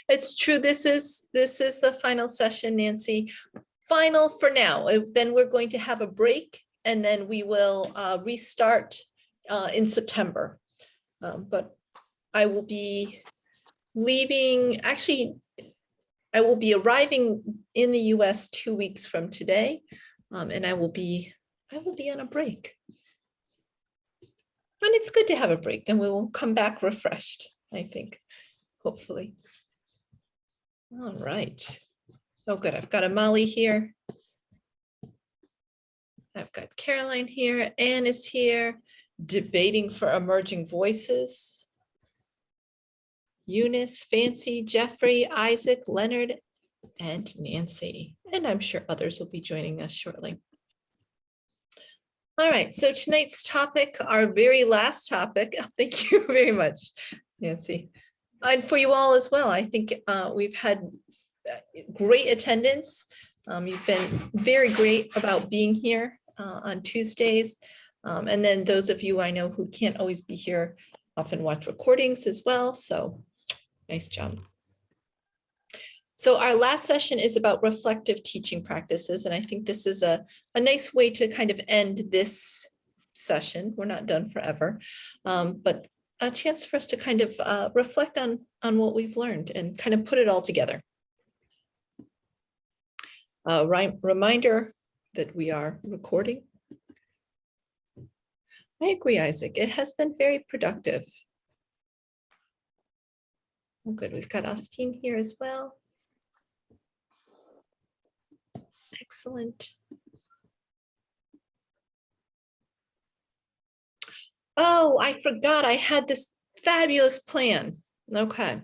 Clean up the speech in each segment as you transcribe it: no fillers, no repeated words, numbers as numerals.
It's true. This is the final session, Nancy. Final for now. Then we're going to have a break, and then we will restart in September. But I will be leaving. Actually, I will be arriving in the U.S. 2 weeks from today, and I will be on a break. And it's good to have a break. Then we will come back refreshed, I think, hopefully. All right. Oh, good. I've got Amali here. I've got Caroline here. Anne is here, debating for emerging voices. Eunice, Fancy, Jeffrey, Isaac, Leonard, and Nancy. And I'm sure others will be joining us shortly. All right, so tonight's topic, our very last topic, thank you very much, Nancy. And for you all as well, I think we've had great attendance. You've been very great about being here on Tuesdays. And then those of you I know who can't always be here often watch recordings as well, so nice job. So our last session is about reflective teaching practices, and I think this is a nice way to kind of end this session. We're not done forever, but a chance for us to kind of reflect on what we've learned and kind of put it all together. Reminder that we are recording. I agree, Isaac. It has been very productive. Oh, good. We've got Austin here as well. Excellent. Oh, I forgot I had this fabulous plan. Okay.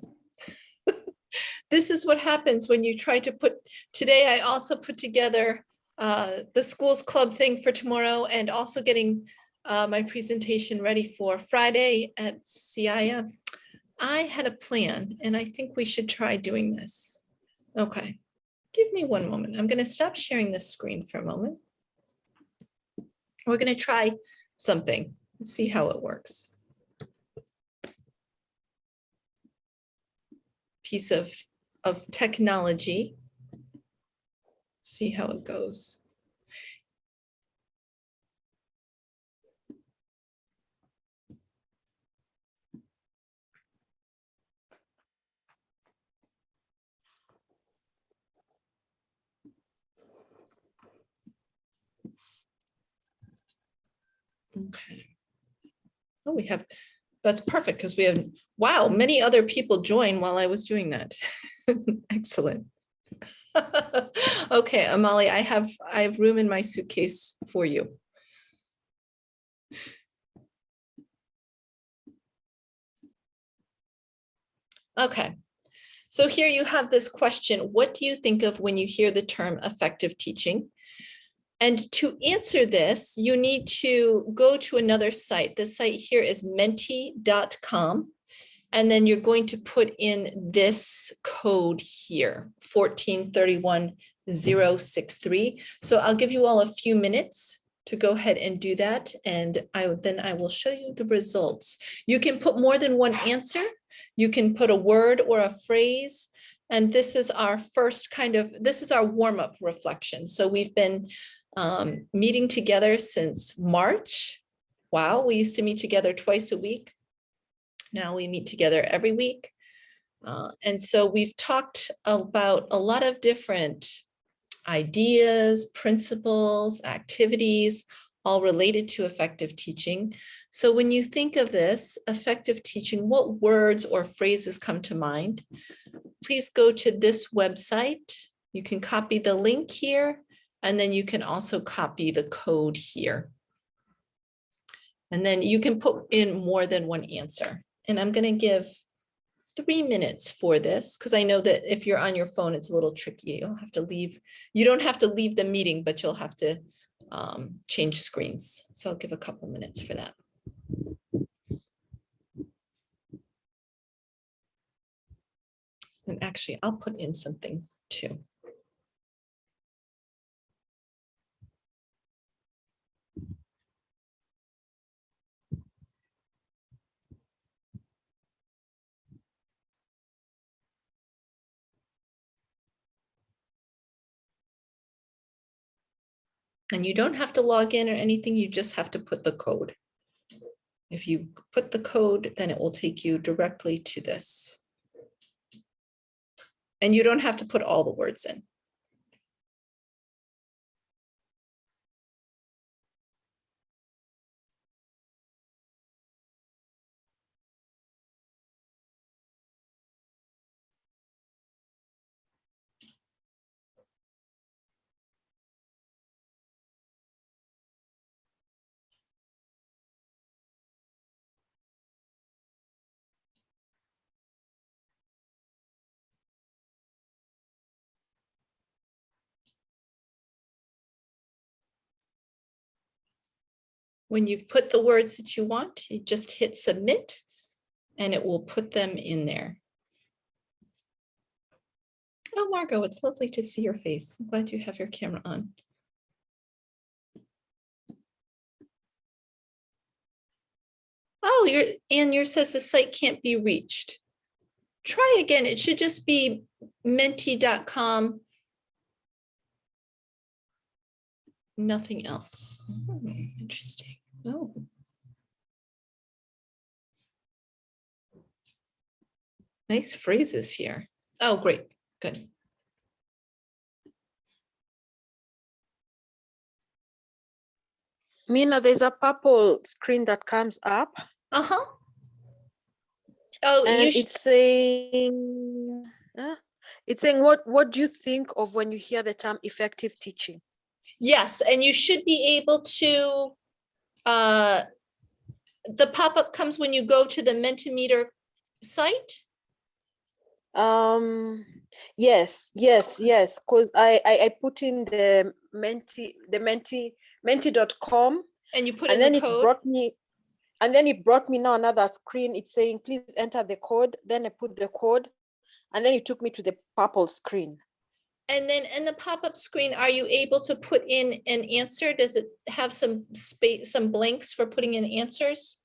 This is what happens when you try to put, today I also put together the schools club thing for tomorrow and also getting my presentation ready for Friday at CIM. I had a plan and I think we should try doing this. Okay. Give me one moment. I'm going to stop sharing this screen for a moment. We're going to try something and see how it works. Piece of technology. See how it goes. Okay. Oh, we have, that's perfect because we have, wow, many other people joined while I was doing that. Excellent. Okay, Amali, I have room in my suitcase for you. Okay, so here you have this question. What do you think of when you hear the term effective teaching? And to answer this, you need to go to another site. The site here is menti.com. And then you're going to put in this code here, 1431063. So I'll give you all a few minutes to go ahead and do that. And then I will show you the results. You can put more than one answer. You can put a word or a phrase. And this is our first kind of, this is our warm-up reflection. So we've been meeting together since March. Wow, we used to meet together twice a week. Now we meet together every week. And so we've talked about a lot of different ideas, principles, activities, all related to effective teaching. So when you think of this, effective teaching, what words or phrases come to mind? Please go to this website. You can copy the link here, and then you can also copy the code here. And then you can put in more than one answer. And I'm going to give 3 minutes for this because I know that if you're on your phone, it's a little tricky. You'll have to leave. You don't have to leave the meeting, but you'll have to change screens. So I'll give a couple minutes for that. And actually, I'll put in something too. And you don't have to log in or anything, you just have to put the code. If you put the code, then it will take you directly to this. And you don't have to put all the words in. When you've put the words that you want, you just hit submit and it will put them in there. Oh, Margot, it's lovely to see your face. I'm glad you have your camera on. Oh, yours says the site can't be reached. Try again. It should just be menti.com. Nothing else. Oh, interesting. Oh. Nice phrases here. Oh, great. Good. Mina, there's a purple screen that comes up. Uh-huh. Oh, and it's saying, what do you think of when you hear the term effective teaching? yes, and you should be able to, the pop-up comes when you go to the Mentimeter site. Yes, because I put in the menti.com, And you put and in then the it code. brought me now another screen. It's saying please enter the code. Then I put the code, and then it took me to the purple screen. And then in the pop-up screen, are you able to put in an answer? Does it have some space, some blanks for putting in answers?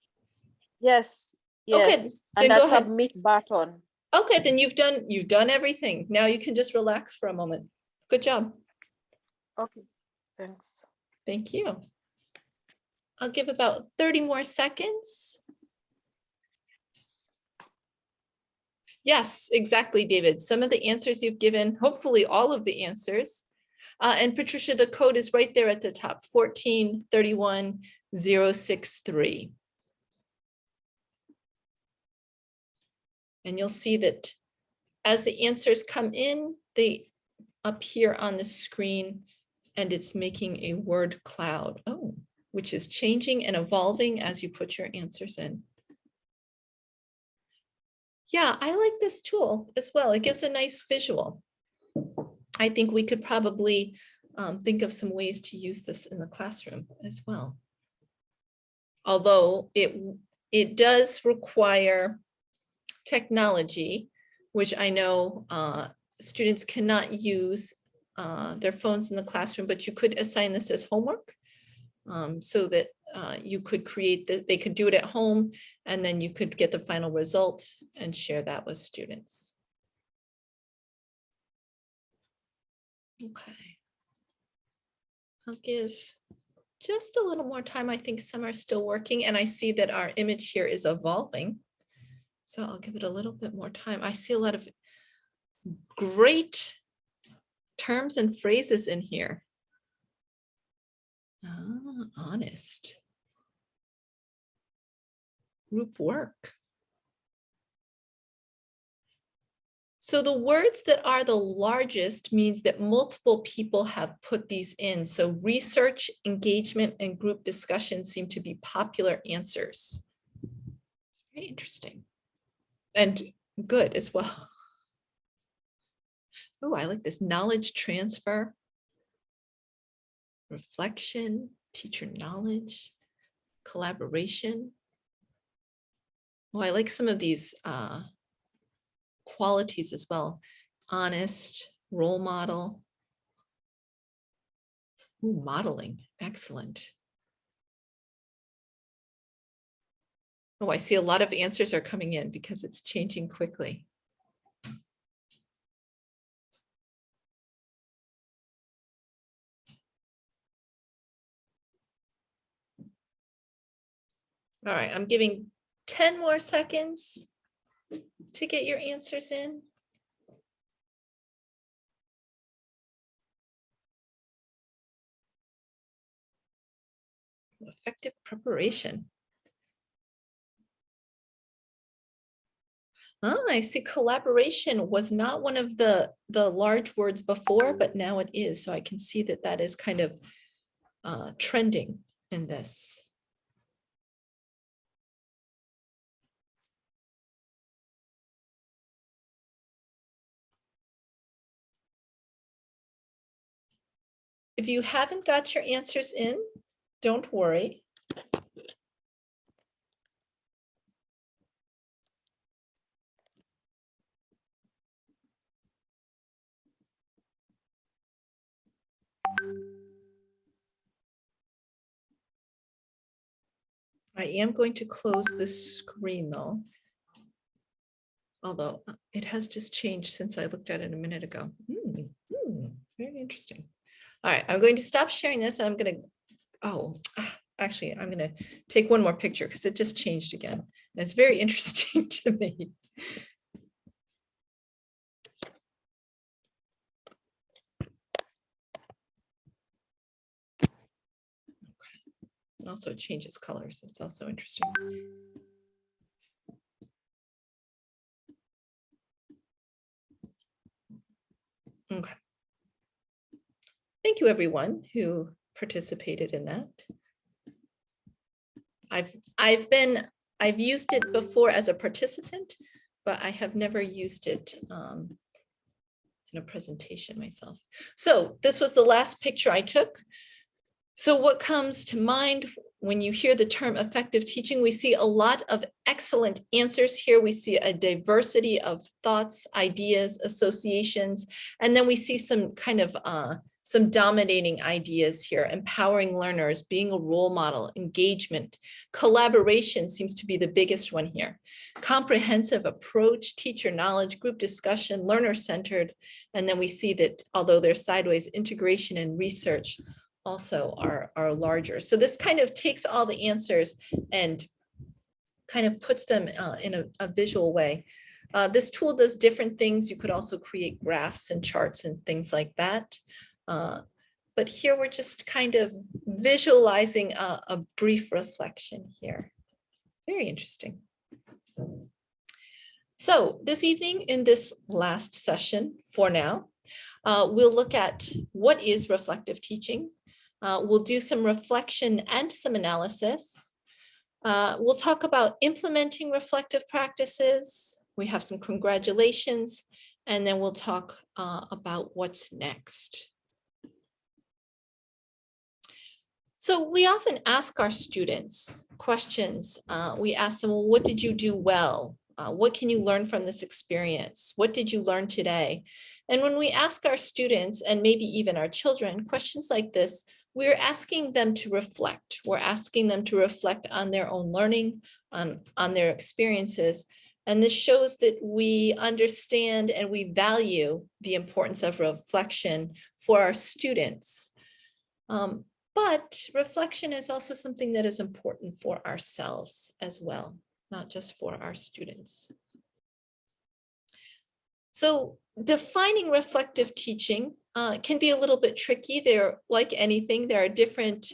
Yes. Okay, And then a go ahead. submit button. Okay, then you've done everything. Now you can just relax for a moment. Good job. Okay, thanks. Thank you. I'll give about 30 more seconds. Yes, exactly, David. Some of the answers you've given, hopefully all of the answers. And Patricia, the code is right there at the top, 1431063. And you'll see that as the answers come in, they appear on the screen and it's making a word cloud, which is changing and evolving as you put your answers in. Yeah, I like this tool as well. It gives a nice visual. I think we could probably think of some ways to use this in the classroom as well. Although it does require technology, which I know students cannot use their phones in the classroom, but you could assign this as homework so that you could create that, they could do it at home, and then you could get the final result and share that with students. Okay. I'll give just a little more time. I think some are still working, and I see that our image here is evolving. So I'll give it a little bit more time. I see a lot of great terms and phrases in here. Honest. Group work. So the words that are the largest means that multiple people have put these in. So research, engagement, and group discussion seem to be popular answers. Very interesting. And good as well. Oh, I like this. Knowledge transfer, reflection, teacher knowledge, collaboration. Oh, I like some of these qualities as well. Honest, role model. Ooh, modeling, excellent. Oh, I see a lot of answers are coming in because it's changing quickly. All right, I'm giving 10 more seconds to get your answers in. Effective preparation. Oh, I see collaboration was not one of the large words before, but now it is. So I can see that that is kind of trending in this. If you haven't got your answers in, don't worry. I am going to close this screen though. Although it has just changed since I looked at it a minute ago. Very interesting. All right, I'm going to stop sharing this and I'm going to, actually, I'm going to take one more picture because it just changed again. And it's very interesting to me. Also, it changes colors. It's also interesting. Okay. Thank you, everyone who participated in that. I've used it before as a participant, but I have never used it in a presentation myself. So this was the last picture I took. So what comes to mind when you hear the term effective teaching? We see a lot of excellent answers here. We see a diversity of thoughts, ideas, associations, and then we see some kind of some dominating ideas here: empowering learners, being a role model, engagement, collaboration seems to be the biggest one here, comprehensive approach, teacher knowledge, group discussion, learner-centered, and then we see that although they're sideways, integration and research also are larger. So this kind of takes all the answers and kind of puts them in a visual way. This tool does different things. You could also create graphs and charts and things like that. But here we're just kind of visualizing a brief reflection here. Very interesting. So this evening in this last session for now, we'll look at what is reflective teaching. We'll do some reflection and some analysis. We'll talk about implementing reflective practices. We have some congratulations, and then we'll talk about what's next. So we often ask our students questions. We ask them, well, what did you do well? What can you learn from this experience? What did you learn today? And when we ask our students, and maybe even our children, questions like this, we're asking them to reflect. We're asking them to reflect on their own learning, on their experiences. And this shows that we understand and we value the importance of reflection for our students. But reflection is also something that is important for ourselves as well, not just for our students. So defining reflective teaching can be a little bit tricky. There, like anything, there are different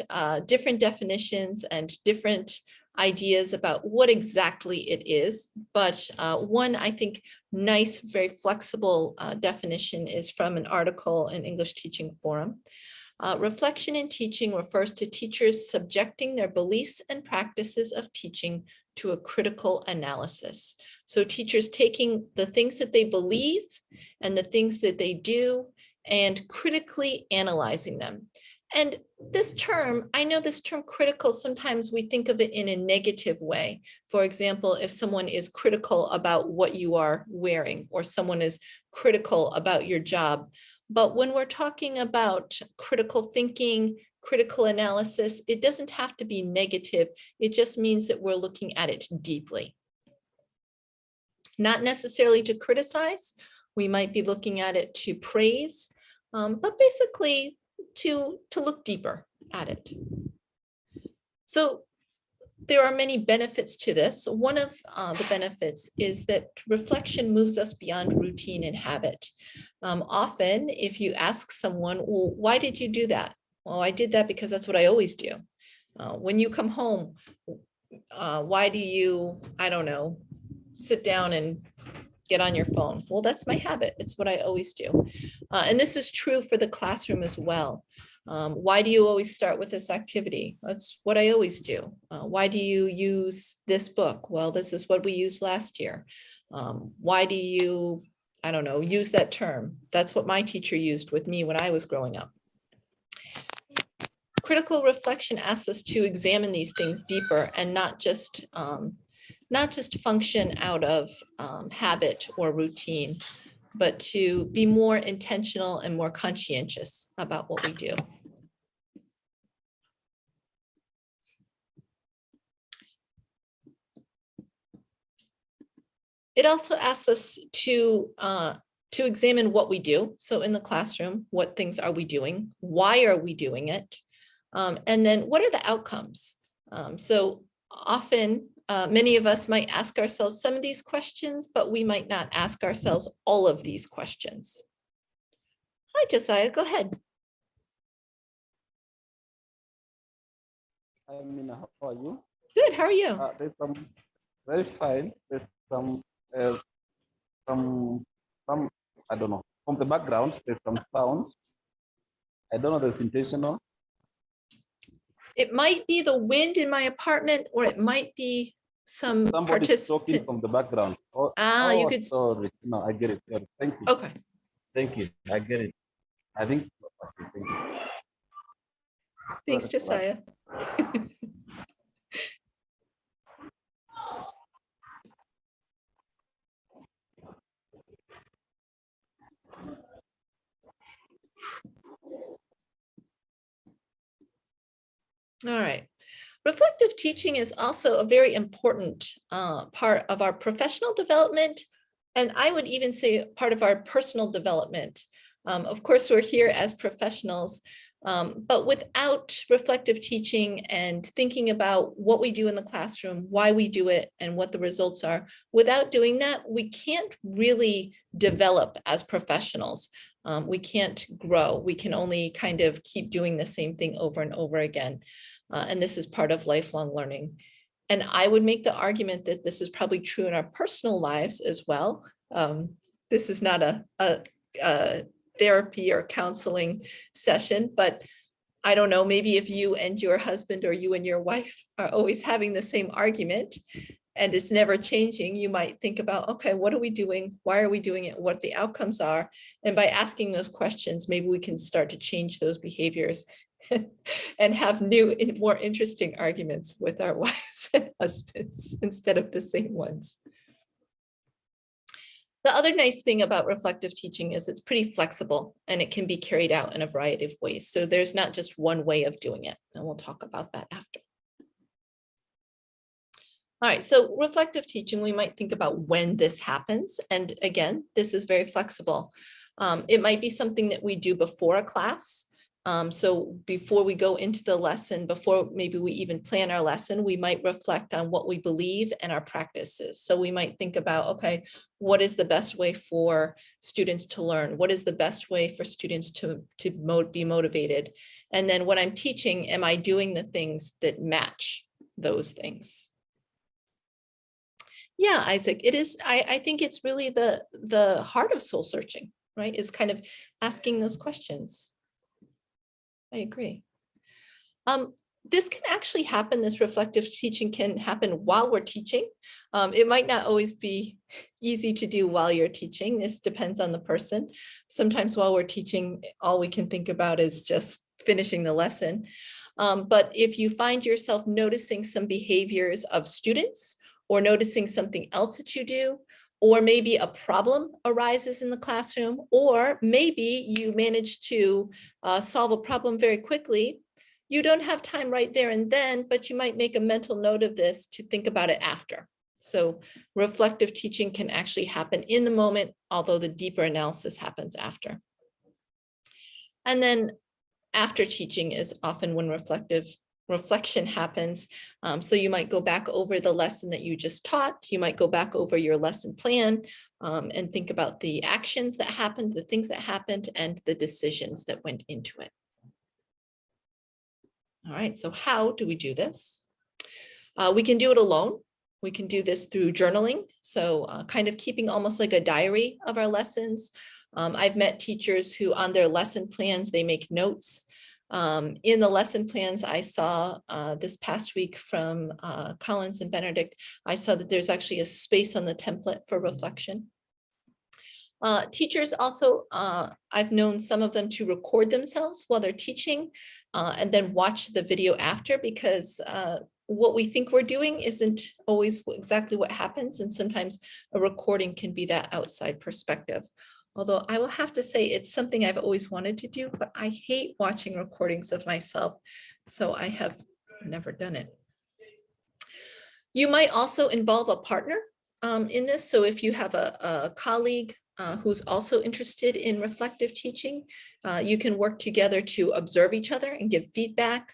definitions and different ideas about what exactly it is. But one, I think, nice, very flexible definition is from an article in English Teaching Forum. Reflection in teaching refers to teachers subjecting their beliefs and practices of teaching to a critical analysis. So teachers taking the things that they believe and the things that they do and critically analyzing them. And this term, I know this term critical, sometimes we think of it in a negative way. For example, if someone is critical about what you are wearing, or someone is critical about your job. But when we're talking about critical thinking, critical analysis, it doesn't have to be negative. It just means that we're looking at it deeply. Not necessarily to criticize. We might be looking at it to praise, but basically to look deeper at it. So there are many benefits to this. One of the benefits is that reflection moves us beyond routine and habit. Often, if you ask someone, well, why did you do that? Well, I did that because that's what I always do. When you come home, why do you, I don't know, sit down and get on your phone? Well, that's my habit. It's what I always do. And this is true for the classroom as well. Why do you always start with this activity? That's what I always do. Why do you use this book? Well, this is what we used last year. Why do you, I don't know, use that term? That's what my teacher used with me when I was growing up. Critical reflection asks us to examine these things deeper and not just function out of habit or routine, but to be more intentional and more conscientious about what we do. It also asks us to examine what we do. So in the classroom, what things are we doing? Why are we doing it? And then what are the outcomes? So often, many of us might ask ourselves some of these questions, but we might not ask ourselves all of these questions. Hi, Josiah, go ahead. Hi, Mina, how are you? Good, how are you? There's some very fine. There's some, I don't know, from the background, there's some sound. I don't know if it's intentional. It might be the wind in my apartment, or it might be some Somebody's talking participant. from the background. Oh, You could. sorry. No, I get it. Sorry. Thank you. Okay. Thank you. I get it. I think. Okay, thank you. Thanks, Sorry for that. Josiah. All right. Reflective teaching is also a very important part of our professional development, and I would even say part of our personal development. Of course, we're here as professionals, but without reflective teaching and thinking about what we do in the classroom, why we do it, and what the results are, without doing that, we can't really develop as professionals. We can't grow. We can only kind of keep doing the same thing over and over again. And this is part of lifelong learning. And I would make the argument that this is probably true in our personal lives as well. This is not a therapy or counseling session, but I don't know, maybe if you and your husband or you and your wife are always having the same argument and it's never changing, you might think about, okay, what are we doing? Why are we doing it? What the outcomes are? And by asking those questions, maybe we can start to change those behaviors and have new, more interesting arguments with our wives and husbands instead of the same ones. The other nice thing about reflective teaching is it's pretty flexible and it can be carried out in a variety of ways. So there's not just one way of doing it, and we'll talk about that after. All right, so reflective teaching, we might think about when this happens. And again, this is very flexible. It might be something that we do before a class. So before we go into the lesson, before maybe we even plan our lesson, we might reflect on what we believe and our practices. So we might think about, okay, what is the best way for students to learn? What is the best way for students to be motivated? And then when I'm teaching, am I doing the things that match those things? Yeah, Isaac, it is. I think it's really the heart of soul searching, right? Is kind of asking those questions. I agree. This can actually happen. This reflective teaching can happen while we're teaching. It might not always be easy to do while you're teaching. This depends on the person. Sometimes while we're teaching, all we can think about is just finishing the lesson. But if you find yourself noticing some behaviors of students, or noticing something else that you do, or maybe a problem arises in the classroom, or maybe you manage to solve a problem very quickly. You don't have time right there and then, but you might make a mental note of this to think about it after. So reflective teaching can actually happen in the moment, although the deeper analysis happens after. And then after teaching is often when reflective reflection happens. So you might go back over the lesson that you just taught. You might go back over your lesson plan and think about the actions that happened, the things that happened, and the decisions that went into it. All right, so how do we do this? We can do it alone. We can do this through journaling. So kind of keeping almost like a diary of our lessons. I've met teachers who on their lesson plans, they make notes. In the lesson plans I saw this past week from Collins and Benedict, I saw that there's actually a space on the template for reflection. Teachers also, I've known some of them to record themselves while they're teaching and then watch the video after, because what we think we're doing isn't always exactly what happens. And sometimes a recording can be that outside perspective. Although I will have to say it's something I've always wanted to do, but I hate watching recordings of myself. So I have never done it. You might also involve a partner in this. So if you have a colleague who's also interested in reflective teaching, you can work together to observe each other and give feedback.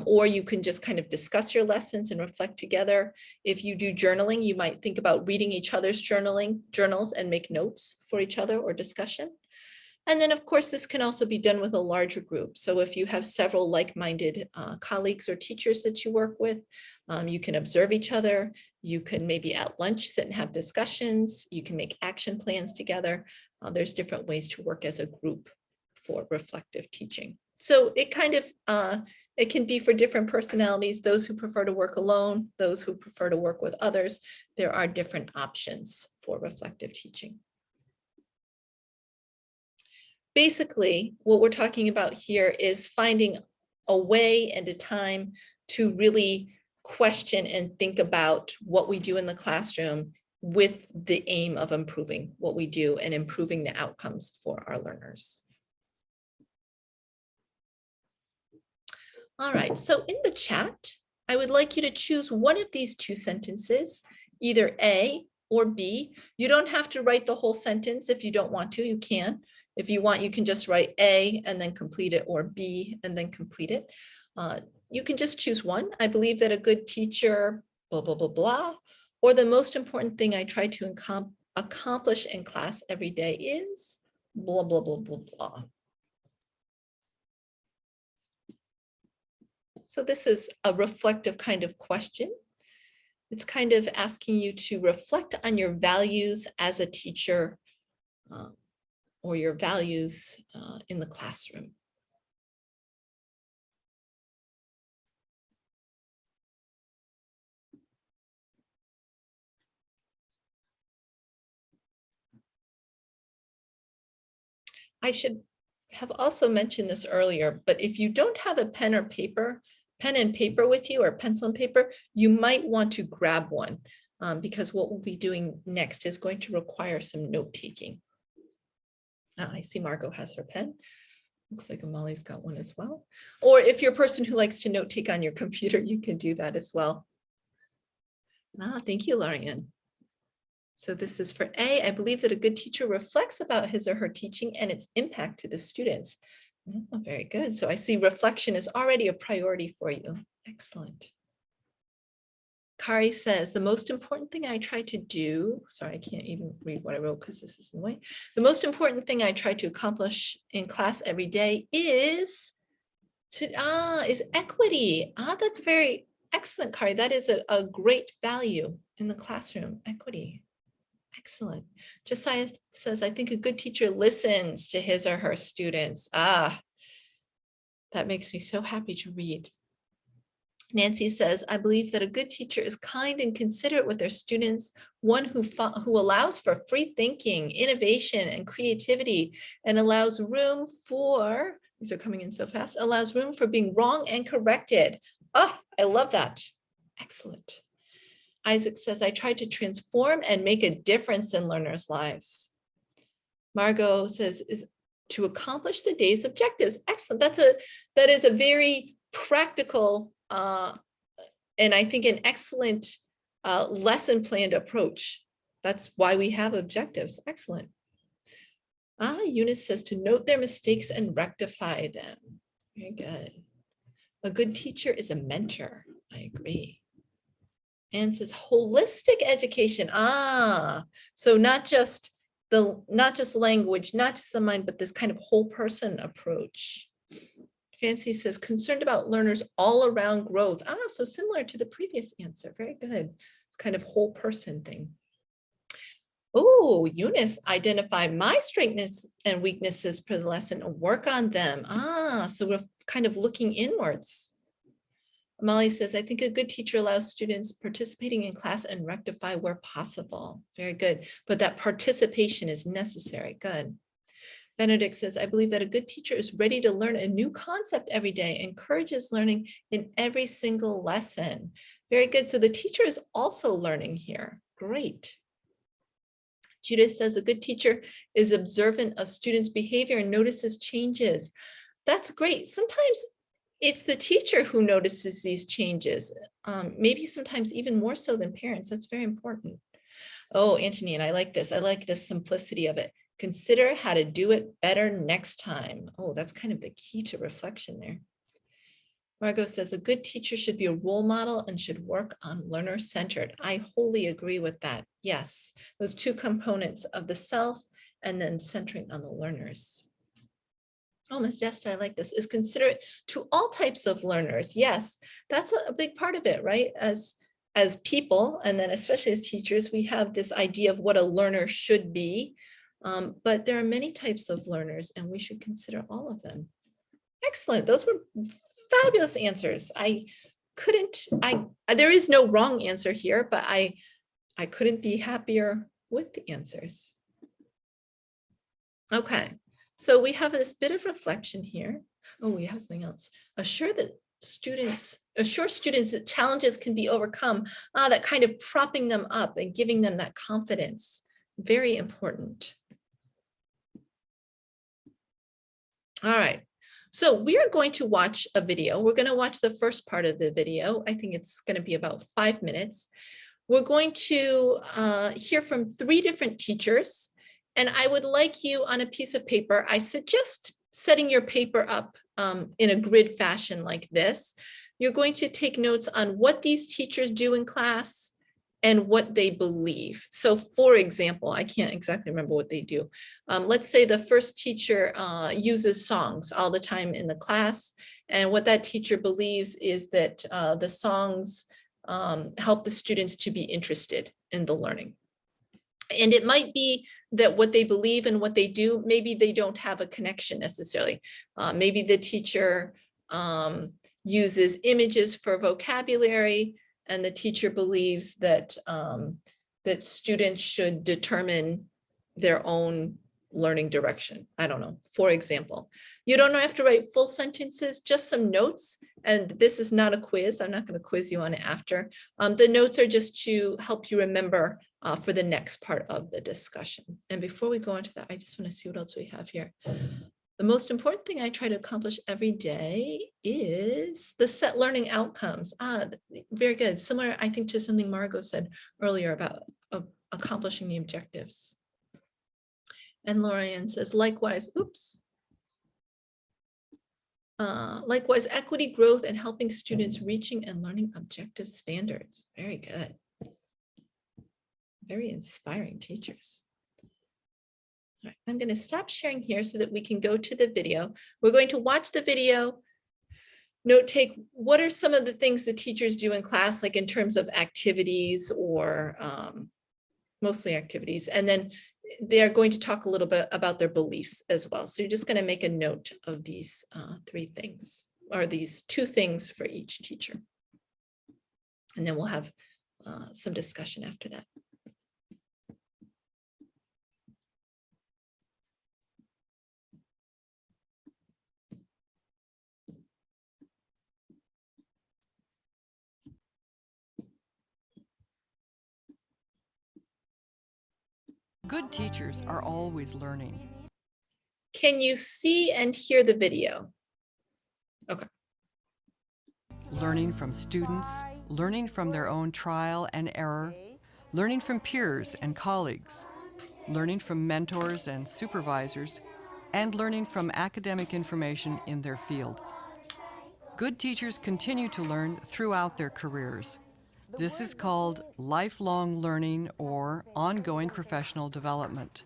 Or you can just kind of discuss your lessons and reflect together. If you do journaling, you might think about reading each other's journals and make notes for each other or discussion. And then of course, this can also be done with a larger group. So if you have several like-minded colleagues or teachers that you work with, you can observe each other. You can maybe at lunch sit and have discussions. You can make action plans together. There's different ways to work as a group for reflective teaching. So it kind of, it can be for different personalities, those who prefer to work alone, those who prefer to work with others. There are different options for reflective teaching. Basically, what we're talking about here is finding a way and a time to really question and think about what we do in the classroom with the aim of improving what we do and improving the outcomes for our learners. All right, so in the chat, I would like you to choose one of these two sentences, either A or B. You don't have to write the whole sentence. If you don't want to, you can. If you want, you can just write A and then complete it, or B and then complete it. You can just choose one. I believe that a good teacher, blah, blah, blah, blah, or the most important thing I try to accomplish in class every day is blah, blah, blah, blah, blah. So this is a reflective kind of question. It's kind of asking you to reflect on your values as a teacher or your values in the classroom. I should have also mentioned this earlier, but if you don't have a pen and paper with you, or pencil and paper, you might want to grab one because what we'll be doing next is going to require some note taking. I see Margot has her pen. Looks like Amali's got one as well. Or if you're a person who likes to note take on your computer, you can do that as well. Thank you, Lorian. So this is for A. I believe that a good teacher reflects about his or her teaching and its impact to the students. Oh, very good. So I see reflection is already a priority for you. Excellent. Kari says, the most important thing I try to do, sorry, I can't even read what I wrote because this is in the way. The most important thing I try to accomplish in class every day is equity. That's very excellent, Kari. That is a great value in the classroom, equity. Excellent. Josiah says, I think a good teacher listens to his or her students. That makes me so happy to read. Nancy says, I believe that a good teacher is kind and considerate with their students, one who allows for free thinking, innovation, and creativity, and allows room for, these are coming in so fast, allows room for being wrong and corrected. Oh, I love that. Excellent. Isaac says, I try to transform and make a difference in learners' lives. Margot says, is to accomplish the day's objectives. Excellent. That is a very practical and I think an excellent lesson planned approach. That's why we have objectives. Excellent. Eunice says to note their mistakes and rectify them. Very good. A good teacher is a mentor. I agree. Anne says holistic education. So not just language, not just the mind, but this kind of whole person approach. Fancy says concerned about learners all around growth. So similar to the previous answer. Very good. It's kind of whole person thing. Oh, Eunice, identify my strengths and weaknesses for the lesson and work on them. So we're kind of looking inwards. Molly says, I think a good teacher allows students participating in class and rectify where possible. Very good. But that participation is necessary. Good. Benedict says, I believe that a good teacher is ready to learn a new concept every day, encourages learning in every single lesson. Very good. So the teacher is also learning here. Great. Judith says, a good teacher is observant of students' behavior and notices changes. That's great. Sometimes it's the teacher who notices these changes, maybe sometimes even more so than parents. That's very important. Oh, Antonin, I like this. I like the simplicity of it. Consider how to do it better next time. Oh, that's kind of the key to reflection there. Margot says, a good teacher should be a role model and should work on learner-centered. I wholly agree with that. Yes, those two components of the self and then centering on the learners. Oh, Ms. Jesta, I like this, is considerate to all types of learners. Yes, that's a big part of it, right? As people, and then especially as teachers, we have this idea of what a learner should be, but there are many types of learners and we should consider all of them. Excellent, those were fabulous answers. There is no wrong answer here, but I couldn't be happier with the answers. Okay. So we have this bit of reflection here. Oh, we have something else. Assure students that challenges can be overcome. That kind of propping them up and giving them that confidence. Very important. All right. So we are going to watch a video. We're going to watch the first part of the video. I think it's going to be about 5 minutes. We're going to hear from 3 different teachers. And I would like you on a piece of paper, I suggest setting your paper up in a grid fashion like this. You're going to take notes on what these teachers do in class and what they believe. So for example, I can't exactly remember what they do. Let's say the first teacher uses songs all the time in the class. And what that teacher believes is that the songs help the students to be interested in the learning. And it might be that what they believe and what they do, maybe they don't have a connection necessarily. Maybe the teacher uses images for vocabulary, and the teacher believes that that students should determine their own learning direction. I don't know, for example. You don't have to write full sentences, just some notes. And this is not a quiz. I'm not going to quiz you on it after. The notes are just to help you remember for the next part of the discussion. And before we go into that, I just want to see what else we have here. The most important thing I try to accomplish every day is the set learning outcomes. Very good. Similar, I think, to something Margot said earlier about accomplishing the objectives. And Lorian says, likewise, likewise, equity, growth, and helping students reaching and learning objective standards. Very good. Very inspiring teachers. All right, I'm going to stop sharing here so that we can go to the video. We're going to watch the video, note take, what are some of the things the teachers do in class, like in terms of activities or mostly activities, and then they're going to talk a little bit about their beliefs as well. So you're just going to make a note of these 3 things, or these 2 things for each teacher. And then we'll have some discussion after that. Good teachers are always learning. Can you see and hear the video? Okay. Learning from students, learning from their own trial and error, learning from peers and colleagues, learning from mentors and supervisors, and learning from academic information in their field. Good teachers continue to learn throughout their careers. This is called lifelong learning or ongoing professional development.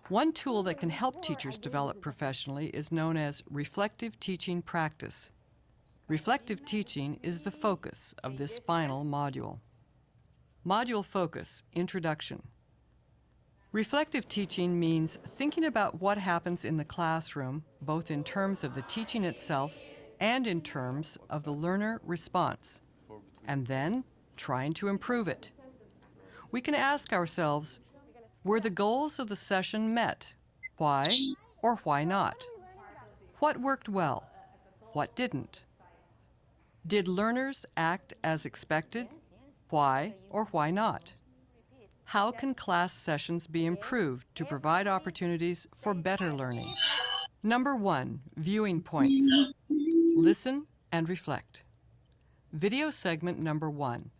One tool that can help teachers develop professionally is known as reflective teaching practice. Reflective teaching is the focus of this final module. Module focus, Introduction. Reflective teaching means thinking about what happens in the classroom, both in terms of the teaching itself and in terms of the learner response, and then trying to improve it. We can ask ourselves, were the goals of the session met? Why or why not? What worked well? What didn't? Did learners act as expected? Why or why not? How can class sessions be improved to provide opportunities for better learning? Number 1, viewing points. Listen and reflect. Video segment number 1.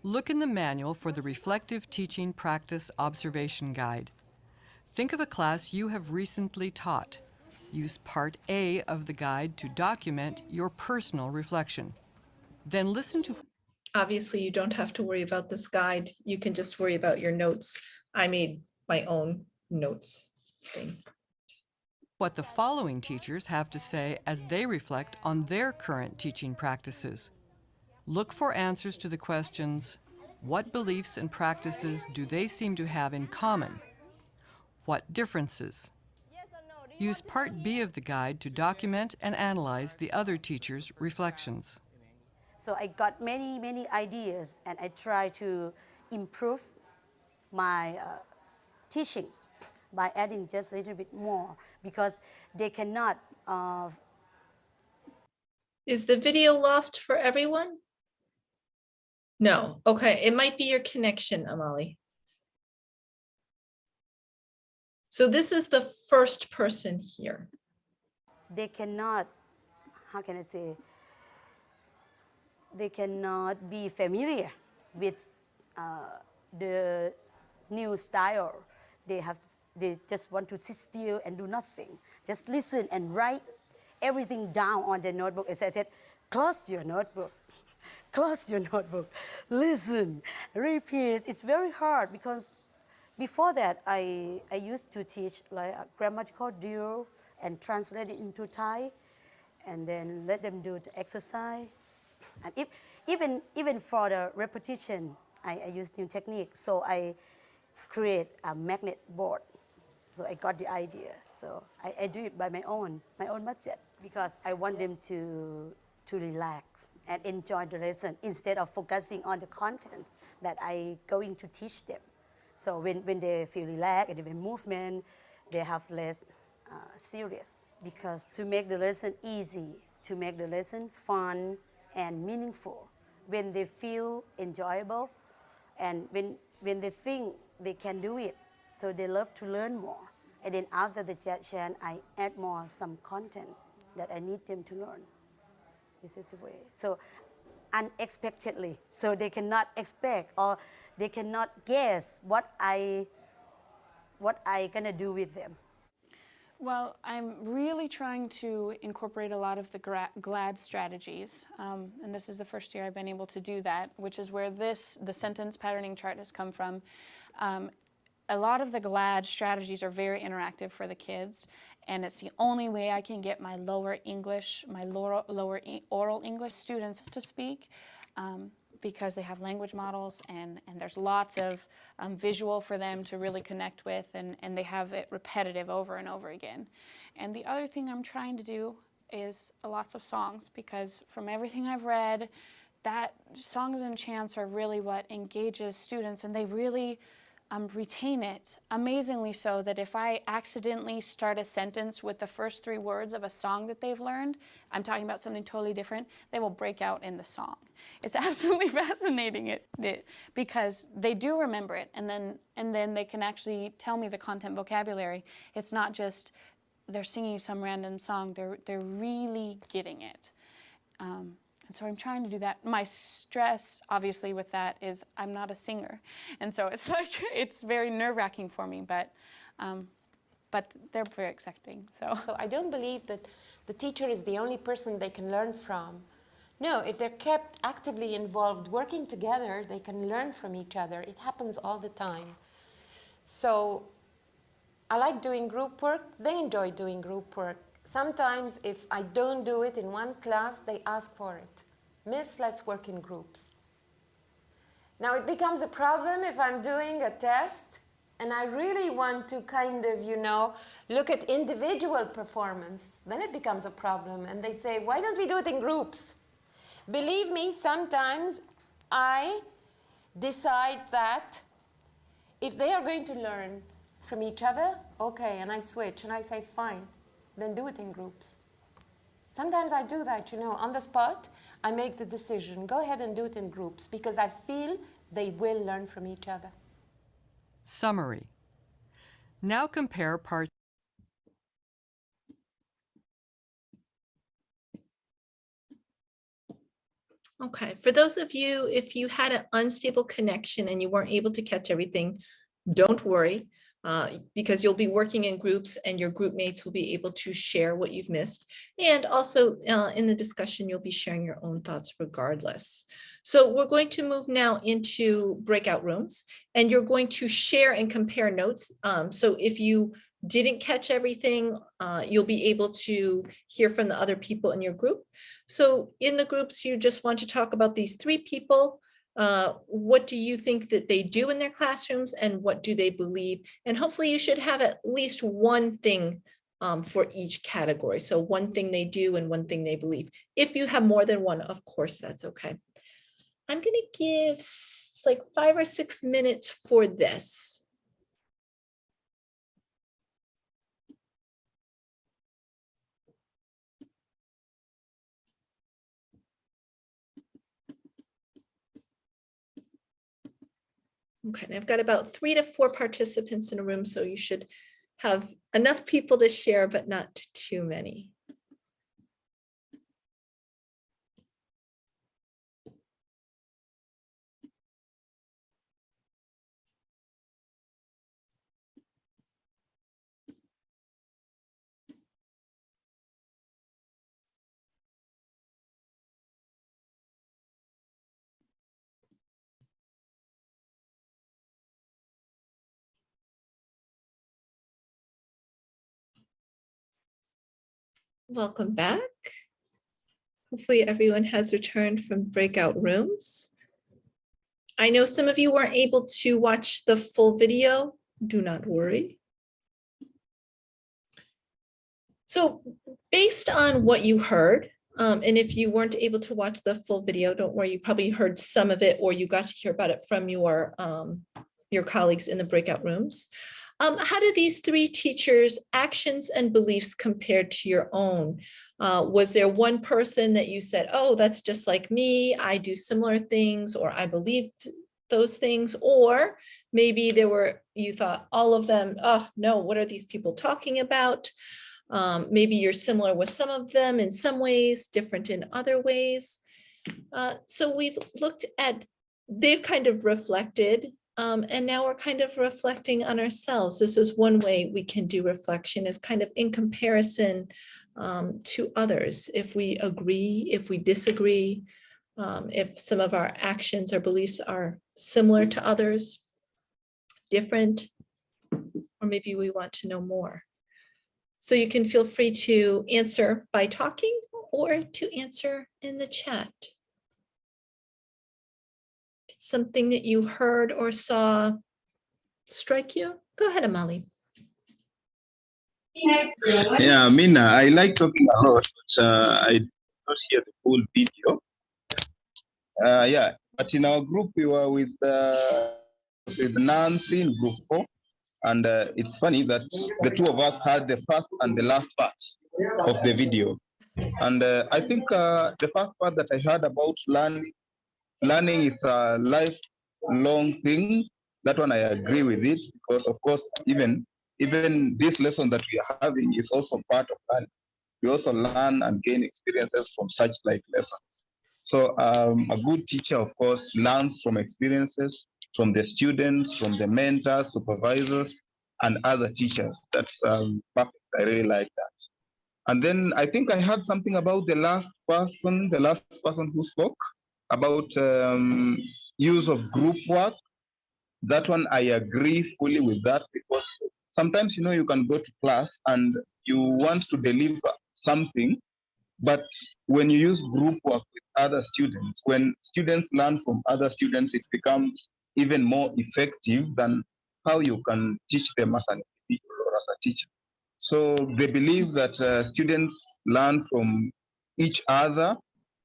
Look in the manual for the Reflective Teaching Practice Observation Guide. Think of a class you have recently taught. Use Part A of the guide to document your personal reflection. Then listen to Obviously, you don't have to worry about this guide. You can just worry about your notes. I made my own notes thing. what the following teachers have to say as they reflect on their current teaching practices. Look for answers to the questions, what beliefs and practices do they seem to have in common? What differences? Use Part B of the guide to document and analyze the other teachers' reflections. So I got many ideas, and I try to improve my teaching by adding just a little bit more, because they cannot. Is the video lost for everyone? No, okay, it might be your connection, Amali. So this is the first person here. They cannot, how can I say, they cannot be familiar with the new style. They just want to sit still and do nothing. Just listen and write everything down on their notebook. As I said, close your notebook. Close your notebook. Listen, repeat. It's very hard because before that, I used to teach like a grammatical drill and translate it into Thai, and then let them do the exercise. And even for the repetition, I use new technique. So I create a magnet board. So I got the idea. So I do it by my own budget, because I want them to relax and enjoy the lesson instead of focusing on the contents that I going to teach them. So when they feel relaxed and even movement, they have less serious. Because to make the lesson easy, to make the lesson fun and meaningful, when they feel enjoyable and when they think they can do it, so they love to learn more. And then after the session, I add some content that I need them to learn. This is the way. So unexpectedly, so they cannot expect or they cannot guess what I gonna do with them. Well, I'm really trying to incorporate a lot of the GLAD strategies, and this is the first year I've been able to do that, which is where the sentence patterning chart has come from. A lot of the GLAD strategies are very interactive for the kids, and it's the only way I can get my lower oral English students to speak, because they have language models and there's lots of visual for them to really connect with, and they have it repetitive over and over again. And the other thing I'm trying to do is lots of songs, because from everything I've read, that songs and chants are really what engages students, and they really retain it, amazingly so, that if I accidentally start a sentence with the first 3 words of a song that they've learned, I'm talking about something totally different, they will break out in the song. It's absolutely fascinating because they do remember it, and then they can actually tell me the content vocabulary. It's not just they're singing some random song, they're really getting it. And so I'm trying to do that. My stress, obviously, with that is I'm not a singer. And so it's like, it's very nerve-wracking for me, but but they're very accepting. So So I don't believe that the teacher is the only person they can learn from. No, if they're kept actively involved, working together, they can learn from each other. It happens all the time. So I like doing group work. They enjoy doing group work. Sometimes if I don't do it in one class, they ask for it. Miss, let's work in groups. Now it becomes a problem if I'm doing a test and I really want to kind of, you know, look at individual performance. Then it becomes a problem and they say, why don't we do it in groups? Believe me, sometimes I decide that if they are going to learn from each other, okay, and I switch and I say, fine, then do it in groups. Sometimes I do that, you know, on the spot, I make the decision, go ahead and do it in groups because I feel they will learn from each other. Summary. Now compare parts. Okay, for those of you, if you had an unstable connection and you weren't able to catch everything, don't worry, because you'll be working in groups and your group mates will be able to share what you've missed. And also in the discussion, you'll be sharing your own thoughts regardless. So we're going to move now into breakout rooms and you're going to share and compare notes. So if you didn't catch everything, you'll be able to hear from the other people in your group. So in the groups, you just want to talk about these three people. What do you think that they do in their classrooms and what do they believe? And hopefully you should have at least one thing for each category. So one thing they do and one thing they believe. If you have more than one, of course, that's okay. I'm going to give like 5 or 6 minutes for this. Okay, and I've got about 3 to 4 participants in a room, so you should have enough people to share, but not too many. Welcome back. Hopefully everyone has returned from breakout rooms. I know some of you weren't able to watch the full video. Do not worry. So based on what you heard, and if you weren't able to watch the full video, don't worry, you probably heard some of it or you got to hear about it from your colleagues in the breakout rooms. How do these 3 teachers' actions and beliefs compare to your own? Was there one person that you said, oh, that's just like me, I do similar things, or I believe those things, or maybe you thought all of them, oh no, what are these people talking about? Maybe you're similar with some of them in some ways, different in other ways. So we've looked at, they've kind of reflected, and now we're kind of reflecting on ourselves. This is one way we can do reflection, is kind of in comparison to others. If we agree, if we disagree, if some of our actions or beliefs are similar to others, different, or maybe we want to know more. So you can feel free to answer by talking or to answer in the chat. Did something that you heard or saw strike you? Go ahead, Amali. Yeah, Mina, I like talking a lot, but I did not hear the full video. Yeah, but in our group, we were with Nancy in group 4. And it's funny that the 2 of us had the first and the last part of the video. And I think the first part that I heard about learning is a lifelong thing. That one I agree with it, because of course, even this lesson that we are having is also part of learning. We also learn and gain experiences from such like lessons. So a good teacher, of course, learns from experiences, from the students, from the mentors, supervisors, and other teachers. That's perfect. I really like that. And then I think I heard something about the last person who spoke about use of group work. That one, I agree fully with that, because sometimes, you can go to class and you want to deliver something, but when you use group work with other students, when students learn from other students, it becomes even more effective than how you can teach them as an individual or as a teacher. So they believe that students learn from each other,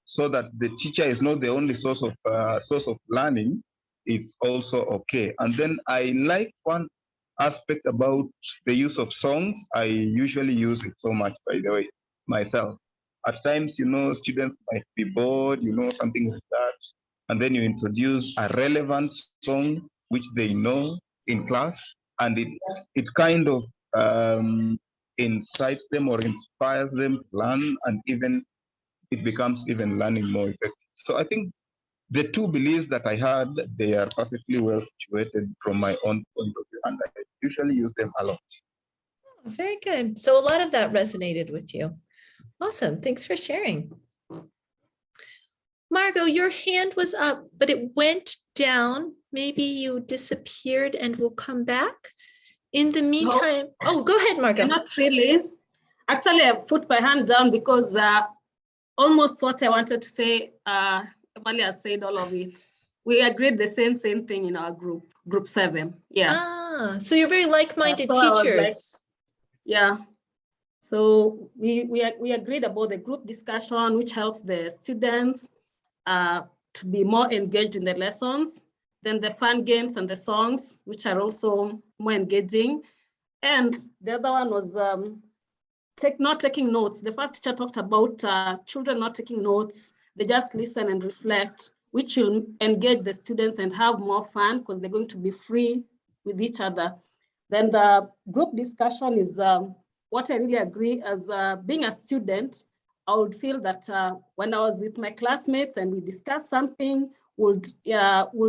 so that the teacher is not the only source of learning. It's also okay. And then I like one aspect about the use of songs. I usually use it so much, by the way, myself. At times, students might be bored, something like that. And then you introduce a relevant song which they know in class, and it kind of incites them or inspires them to learn, and even it becomes even learning more effective. So I think the two beliefs that I had, they are perfectly well situated from my own point of view, and I usually use them a lot. Very good. So a lot of that resonated with you. Awesome. Thanks for sharing. Margot, your hand was up, but it went down. Maybe you disappeared and will come back. In the meantime, oh, go ahead, Margot. Not really. Actually, I put my hand down because almost what I wanted to say, Emily has said all of it. We agreed the same thing in our group 7. Yeah. Ah, so you're very like-minded So I was teachers. like, yeah. So we agreed about the group discussion, which helps the students to be more engaged in the lessons. Then the fun games and the songs, which are also more engaging. And the other one was not taking notes. The first teacher talked about children not taking notes. They just listen and reflect, which will engage the students and have more fun because they're going to be free with each other. Then the group discussion is what I really agree. As being a student, I would feel that when I was with my classmates and we discussed something, would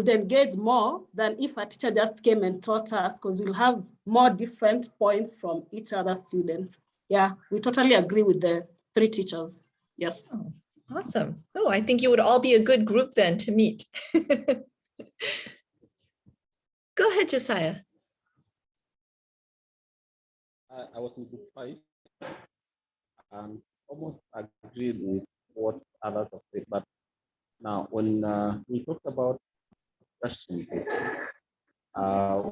engage more than if a teacher just came and taught us, because we'll have more different points from each other students. Yeah, we totally agree with the 3 teachers. Yes. Oh, awesome. Oh, I think you would all be a good group then to meet. Go ahead, Josiah. I was in group 5 and almost agreed with what others have said, but now when we talked about discussion,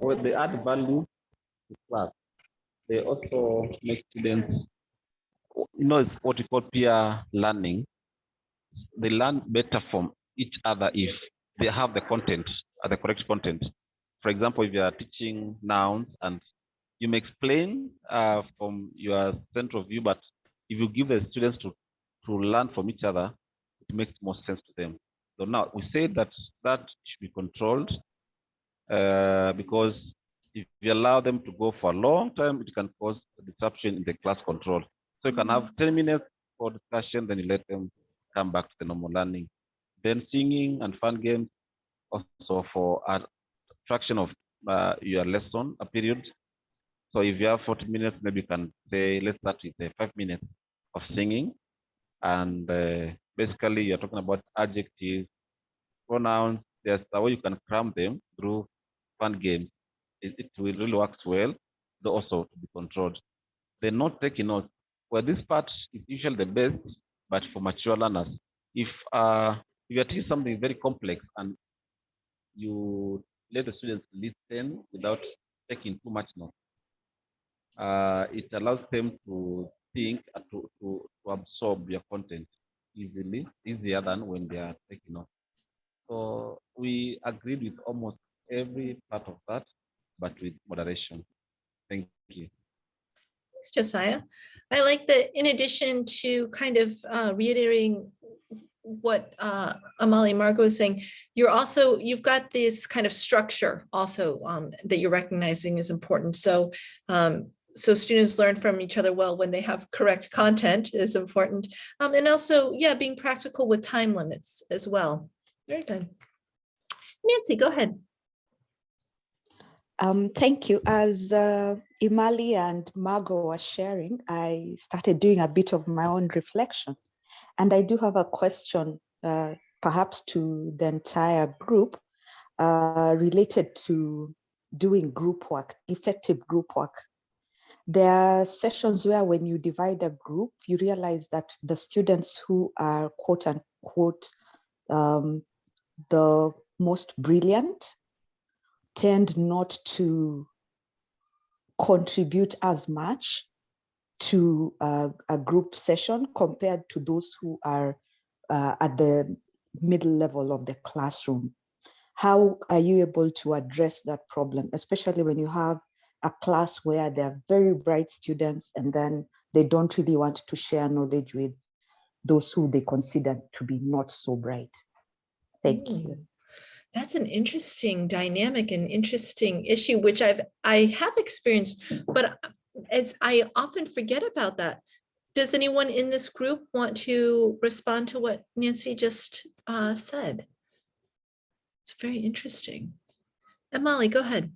when they add value to class, they also make students, it's what we call peer learning. They learn better from each other if they have the content, the correct content. For example, if you are teaching nouns and you may explain from your center of view, but if you give the students to learn from each other, it makes more sense to them. So now we say that should be controlled because if you allow them to go for a long time, it can cause a disruption in the class control. So you can have 10 minutes for discussion, then you let them come back to the normal learning. Then singing and fun games also for attraction of your lesson, a period. So if you have 40 minutes, maybe you can say, let's start with 5 minutes of singing. And basically you're talking about adjectives, pronouns. There's a way you can cram them through fun games. It will really works well, though also to be controlled. They're not taking notes. Well, this part is usually the best, but for mature learners, if you're teaching something very complex and you let the students listen without taking too much notes, it allows them to think and to absorb your content easier than when they are taking notes. So we agreed with almost every part of that, but with moderation. Thank you. Thanks, Josiah. I like that in addition to kind of reiterating what Amalie and Margot is saying, you've got this kind of structure also that you're recognizing is important. So so students learn from each other well when they have correct content is important. And also, yeah, being practical with time limits as well. Very good. Nancy, go ahead. Thank you. As Imali and Margot were sharing, I started doing a bit of my own reflection. And I do have a question, perhaps to the entire group, related to doing group work, effective group work. There are sessions where when you divide a group, you realize that the students who are quote unquote the most brilliant tend not to contribute as much to a group session compared to those who are at the middle level of the classroom. How are you able to address that problem, especially when you have a class where there are very bright students and then they don't really want to share knowledge with those who they consider to be not so bright? Thank you. That's an interesting dynamic and interesting issue, which I have experienced, but I often forget about that. Does anyone in this group want to respond to what Nancy just said? It's very interesting. And Molly, go ahead.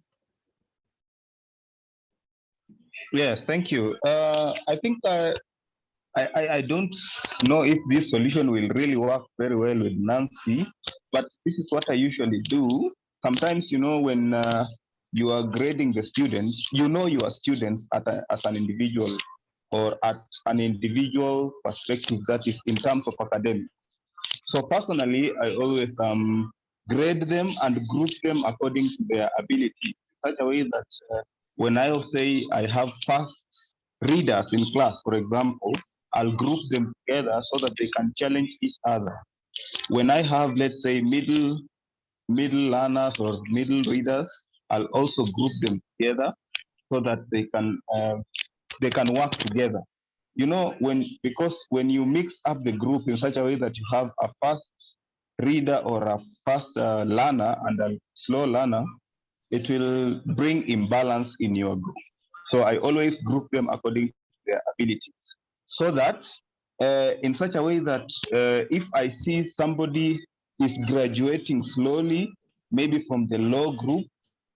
Yes, thank you. I think I don't know if this solution will really work very well with Nancy, but this is what I usually do. Sometimes, you know, when you are grading the students, you know your students as an individual or at an individual perspective, that is in terms of academics. So personally, I always grade them and group them according to their ability, such a way that when I say I have fast readers in class, for example, I'll group them together so that they can challenge each other. When I have, let's say, middle learners or middle readers, I'll also group them together so that they can work together. You know, because when you mix up the group in such a way that you have a fast reader or a fast learner and a slow learner, it will bring imbalance in your group. So I always group them according to their abilities, so that in such a way that if I see somebody is graduating slowly, maybe from the low group,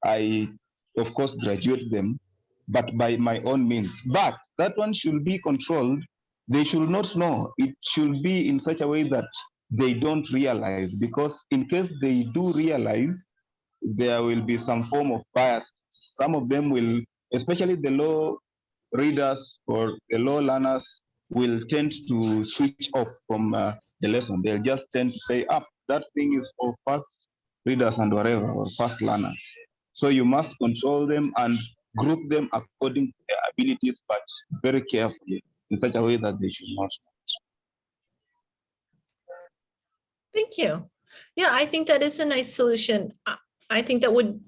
I of course graduate them, but by my own means. But that one should be controlled. They should not know. It should be in such a way that they don't realize, because in case they do realize, there will be some form of bias. Some of them will, especially the low readers or the low learners, will tend to switch off from the lesson. They'll just tend to say, that thing is for fast readers and whatever, or fast learners. So you must control them and group them according to their abilities, but very carefully, in such a way that they should not. Thank you. Yeah, I think that is a nice solution. I think that would,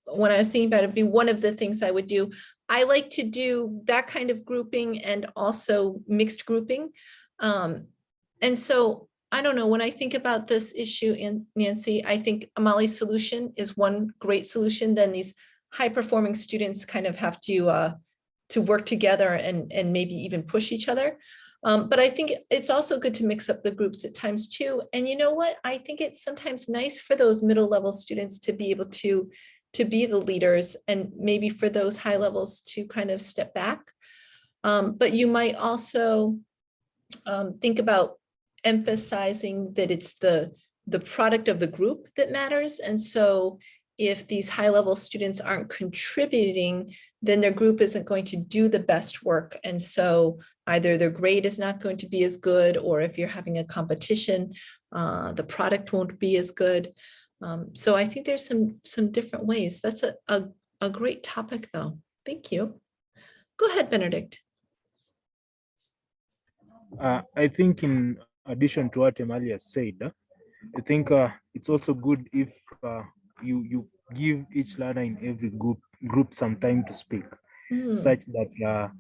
when I was thinking about it, be one of the things I would do. I like to do that kind of grouping and also mixed grouping. And so I don't know, when I think about this issue in Nancy, I think Amali's solution is one great solution. Then these high performing students kind of have to work together and maybe even push each other. But I think it's also good to mix up the groups at times too. And you know what? I think it's sometimes nice for those middle level students to be able to be the leaders, and maybe for those high levels to kind of step back. But you might also think about emphasizing that it's the product of the group that matters. And so if these high level students aren't contributing, then their group isn't going to do the best work. And so either their grade is not going to be as good, or if you're having a competition, the product won't be as good. So I think there's some different ways. That's a great topic though. Thank you. Go ahead, Benedict. I think in addition to what Emalia said, I think it's also good if you give each learner in every group some time to speak, such that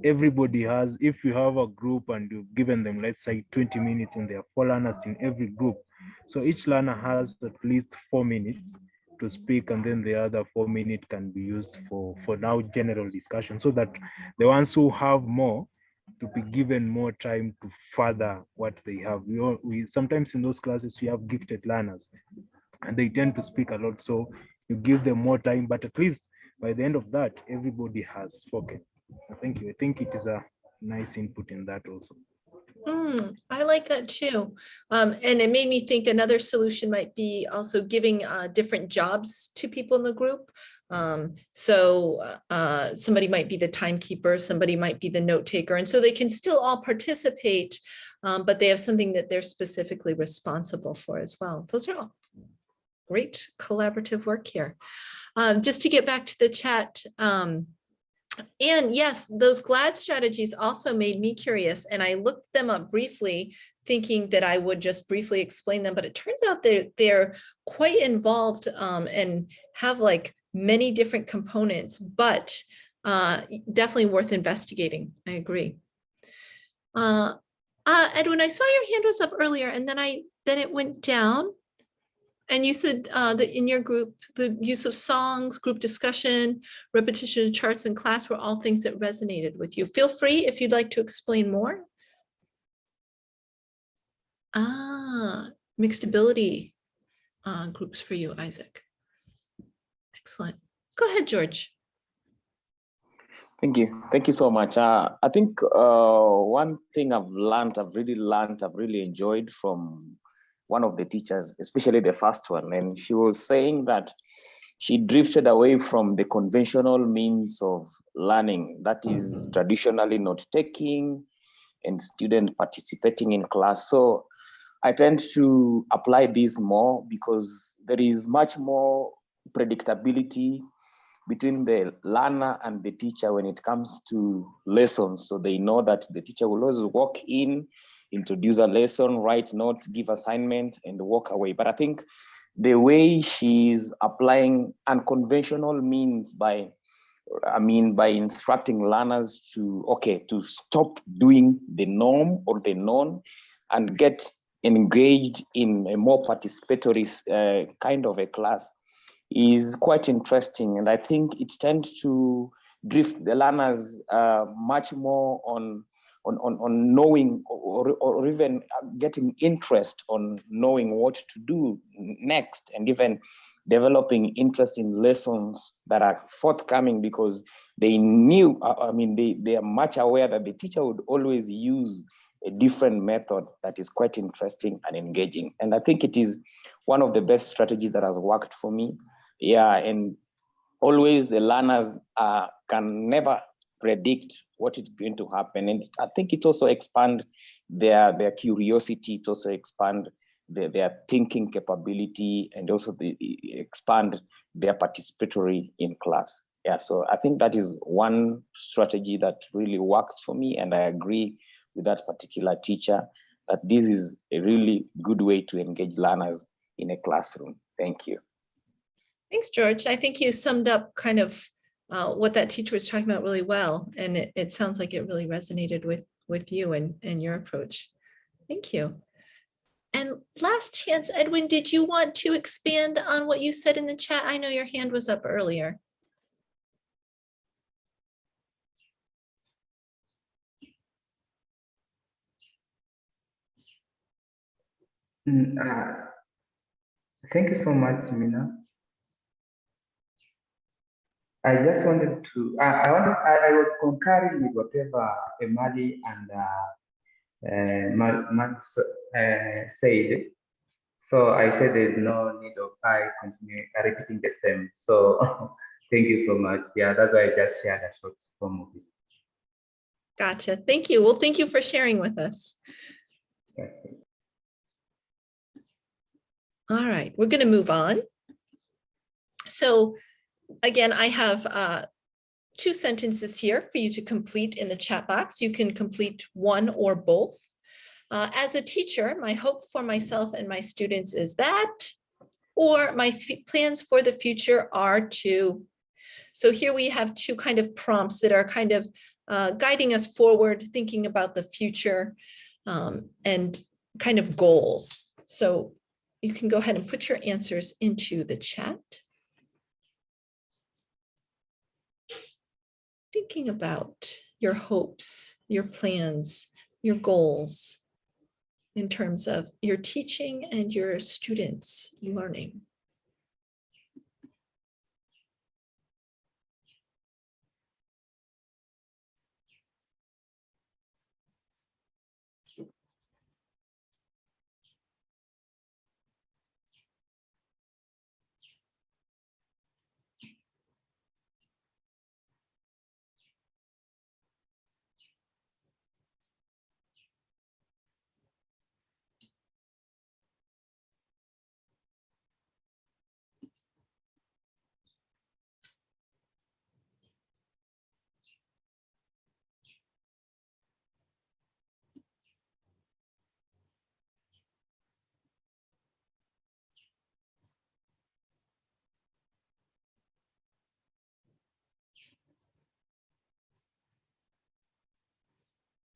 everybody has, if you have a group and you've given them, let's say 20 minutes, and there are 4 learners in every group, so each learner has at least 4 minutes to speak, and then the other 4 minutes can be used for now general discussion, so that the ones who have more to be given more time to further what they have. We sometimes in those classes we have gifted learners and they tend to speak a lot, so you give them more time, but at least by the end of that, everybody has spoken. Thank you. I think it is a nice input in that also. I like that too. And it made me think another solution might be also giving different jobs to people in the group. Somebody might be the timekeeper, somebody might be the note taker, and so they can still all participate, but they have something that they're specifically responsible for as well. Those are all great collaborative work here. Just to get back to the chat, and yes, those GLAD strategies also made me curious, and I looked them up briefly, thinking that I would just briefly explain them, but it turns out they're quite involved and have like many different components, but definitely worth investigating. I agree. Edwin, I saw your hand was up earlier, and then it went down. And you said that in your group, the use of songs, group discussion, repetition of charts in class were all things that resonated with you. Feel free if you'd like to explain more. Mixed ability groups for you, Isaac. Excellent. Go ahead, George. Thank you. Thank you so much. I think one thing I've really enjoyed from one of the teachers, especially the first one, and she was saying that she drifted away from the conventional means of learning, that is traditionally note-taking and student participating in class. So I tend to apply this more because there is much more predictability between the learner and the teacher when it comes to lessons. So they know that the teacher will always walk in, introduce a lesson, write notes, give assignment, and walk away. But I think the way she's applying unconventional means by instructing learners to stop doing the norm or the known and get engaged in a more participatory kind of a class is quite interesting. And I think it tends to drift the learners much more on knowing or even getting interest on knowing what to do next, and even developing interest in lessons that are forthcoming because they knew, they are much aware that the teacher would always use a different method that is quite interesting and engaging. And I think it is one of the best strategies that has worked for me. Yeah, and always the learners can never predict what is going to happen. And I think it also expand their curiosity, it also expand their thinking capability, and also expand their participatory in class. Yeah, so I think that is one strategy that really worked for me, and I agree with that particular teacher that this is a really good way to engage learners in a classroom. Thank you. Thanks, George. I think you summed up kind of what that teacher was talking about really well. And it sounds like it really resonated with you and your approach. Thank you. And last chance, Edwin, did you want to expand on what you said in the chat? I know your hand was up earlier. Thank you so much, Mina. I just wanted to, I was concurring with whatever Emali and Max said. So I said there's no need of I continue repeating the same. So thank you so much. Yeah, that's why I just shared a short form of it. Gotcha. Thank you. Well, thank you for sharing with us. All right, we're going to move on. So again, I have 2 sentences here for you to complete in the chat box. You can complete one or both. As a teacher, my hope for myself and my students is that, or my plans for the future are to. So here we have 2 kind of prompts that are kind of guiding us forward, thinking about the future and kind of goals. So you can go ahead and put your answers into the chat. Thinking about your hopes, your plans, your goals in terms of your teaching and your students' learning.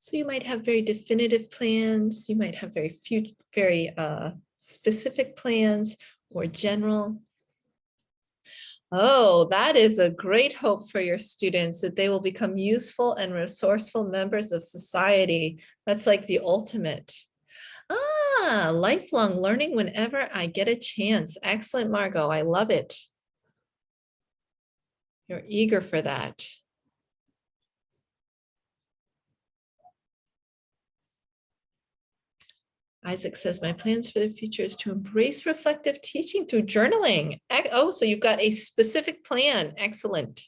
So you might have very definitive plans. You might have very specific plans or general. Oh, that is a great hope for your students, that they will become useful and resourceful members of society. That's like the ultimate. Ah, lifelong learning whenever I get a chance. Excellent, Margot. I love it. You're eager for that. Isaac says, my plans for the future is to embrace reflective teaching through journaling. Oh, so you've got a specific plan. Excellent.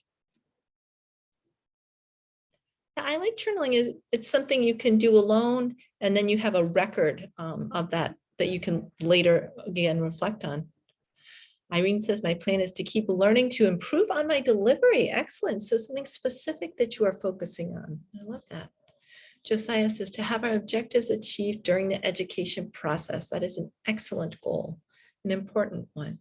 I like journaling. It's something you can do alone, and then you have a record of that you can later again reflect on. Irene says, my plan is to keep learning to improve on my delivery. Excellent. So something specific that you are focusing on. I love that. Josiah says, to have our objectives achieved during the education process. That is an excellent goal, an important one.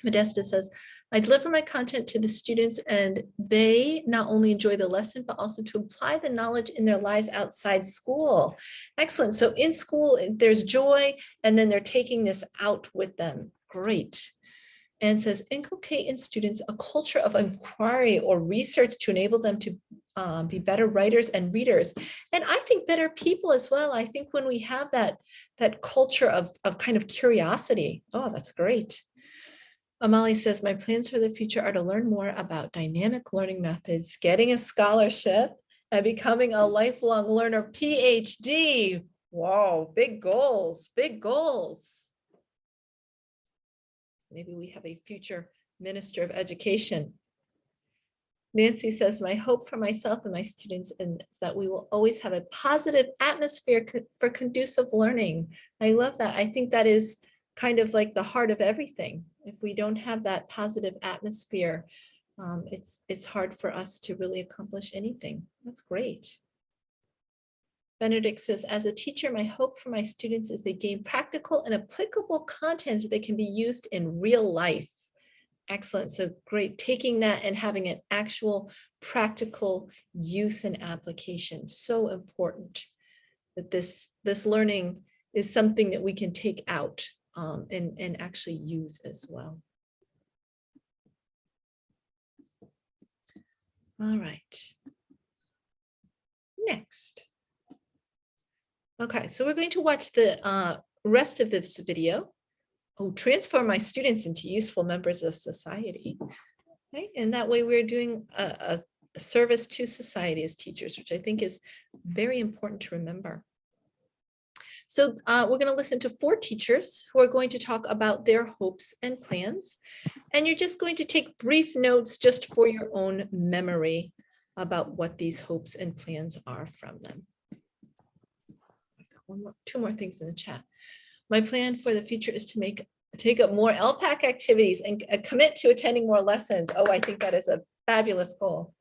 Modesta says, I deliver my content to the students and they not only enjoy the lesson, but also to apply the knowledge in their lives outside school. Excellent. So in school, there's joy, and then they're taking this out with them. Great. And says, inculcate in students a culture of inquiry or research to enable them to be better writers and readers. And I think better people as well. I think when we have that culture of kind of curiosity, oh, that's great. Amali says, my plans for the future are to learn more about dynamic learning methods, getting a scholarship, and becoming a lifelong learner PhD. Whoa, big goals, big goals. Maybe we have a future minister of education. Nancy says, my hope for myself and my students is that we will always have a positive atmosphere for conducive learning. I love that. I think that is kind of like the heart of everything. If we don't have that positive atmosphere, it's hard for us to really accomplish anything. That's great. Benedict says, as a teacher, my hope for my students is they gain practical and applicable content that can be used in real life. Excellent. So great, taking that and having an actual practical use and application. So important that this learning is something that we can take out and actually use as well. All right. Next. Okay, so we're going to watch the rest of this video. Oh, transform my students into useful members of society. Right, and that way we're doing a service to society as teachers, which I think is very important to remember. So we're going to listen to 4 teachers who are going to talk about their hopes and plans. And you're just going to take brief notes just for your own memory about what these hopes and plans are from them. I've got 2 more things in the chat. My plan for the future is to take up more LPAC activities and commit to attending more lessons. Oh, I think that is a fabulous goal.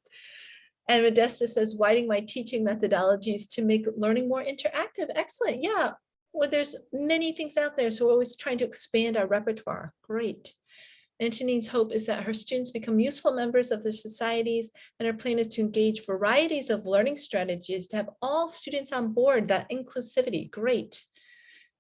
And Modesta says, widening my teaching methodologies to make learning more interactive. Excellent. Yeah, well, there's many things out there, so we're always trying to expand our repertoire. Great. Antonine's hope is that her students become useful members of their societies, and her plan is to engage varieties of learning strategies to have all students on board, that inclusivity. Great.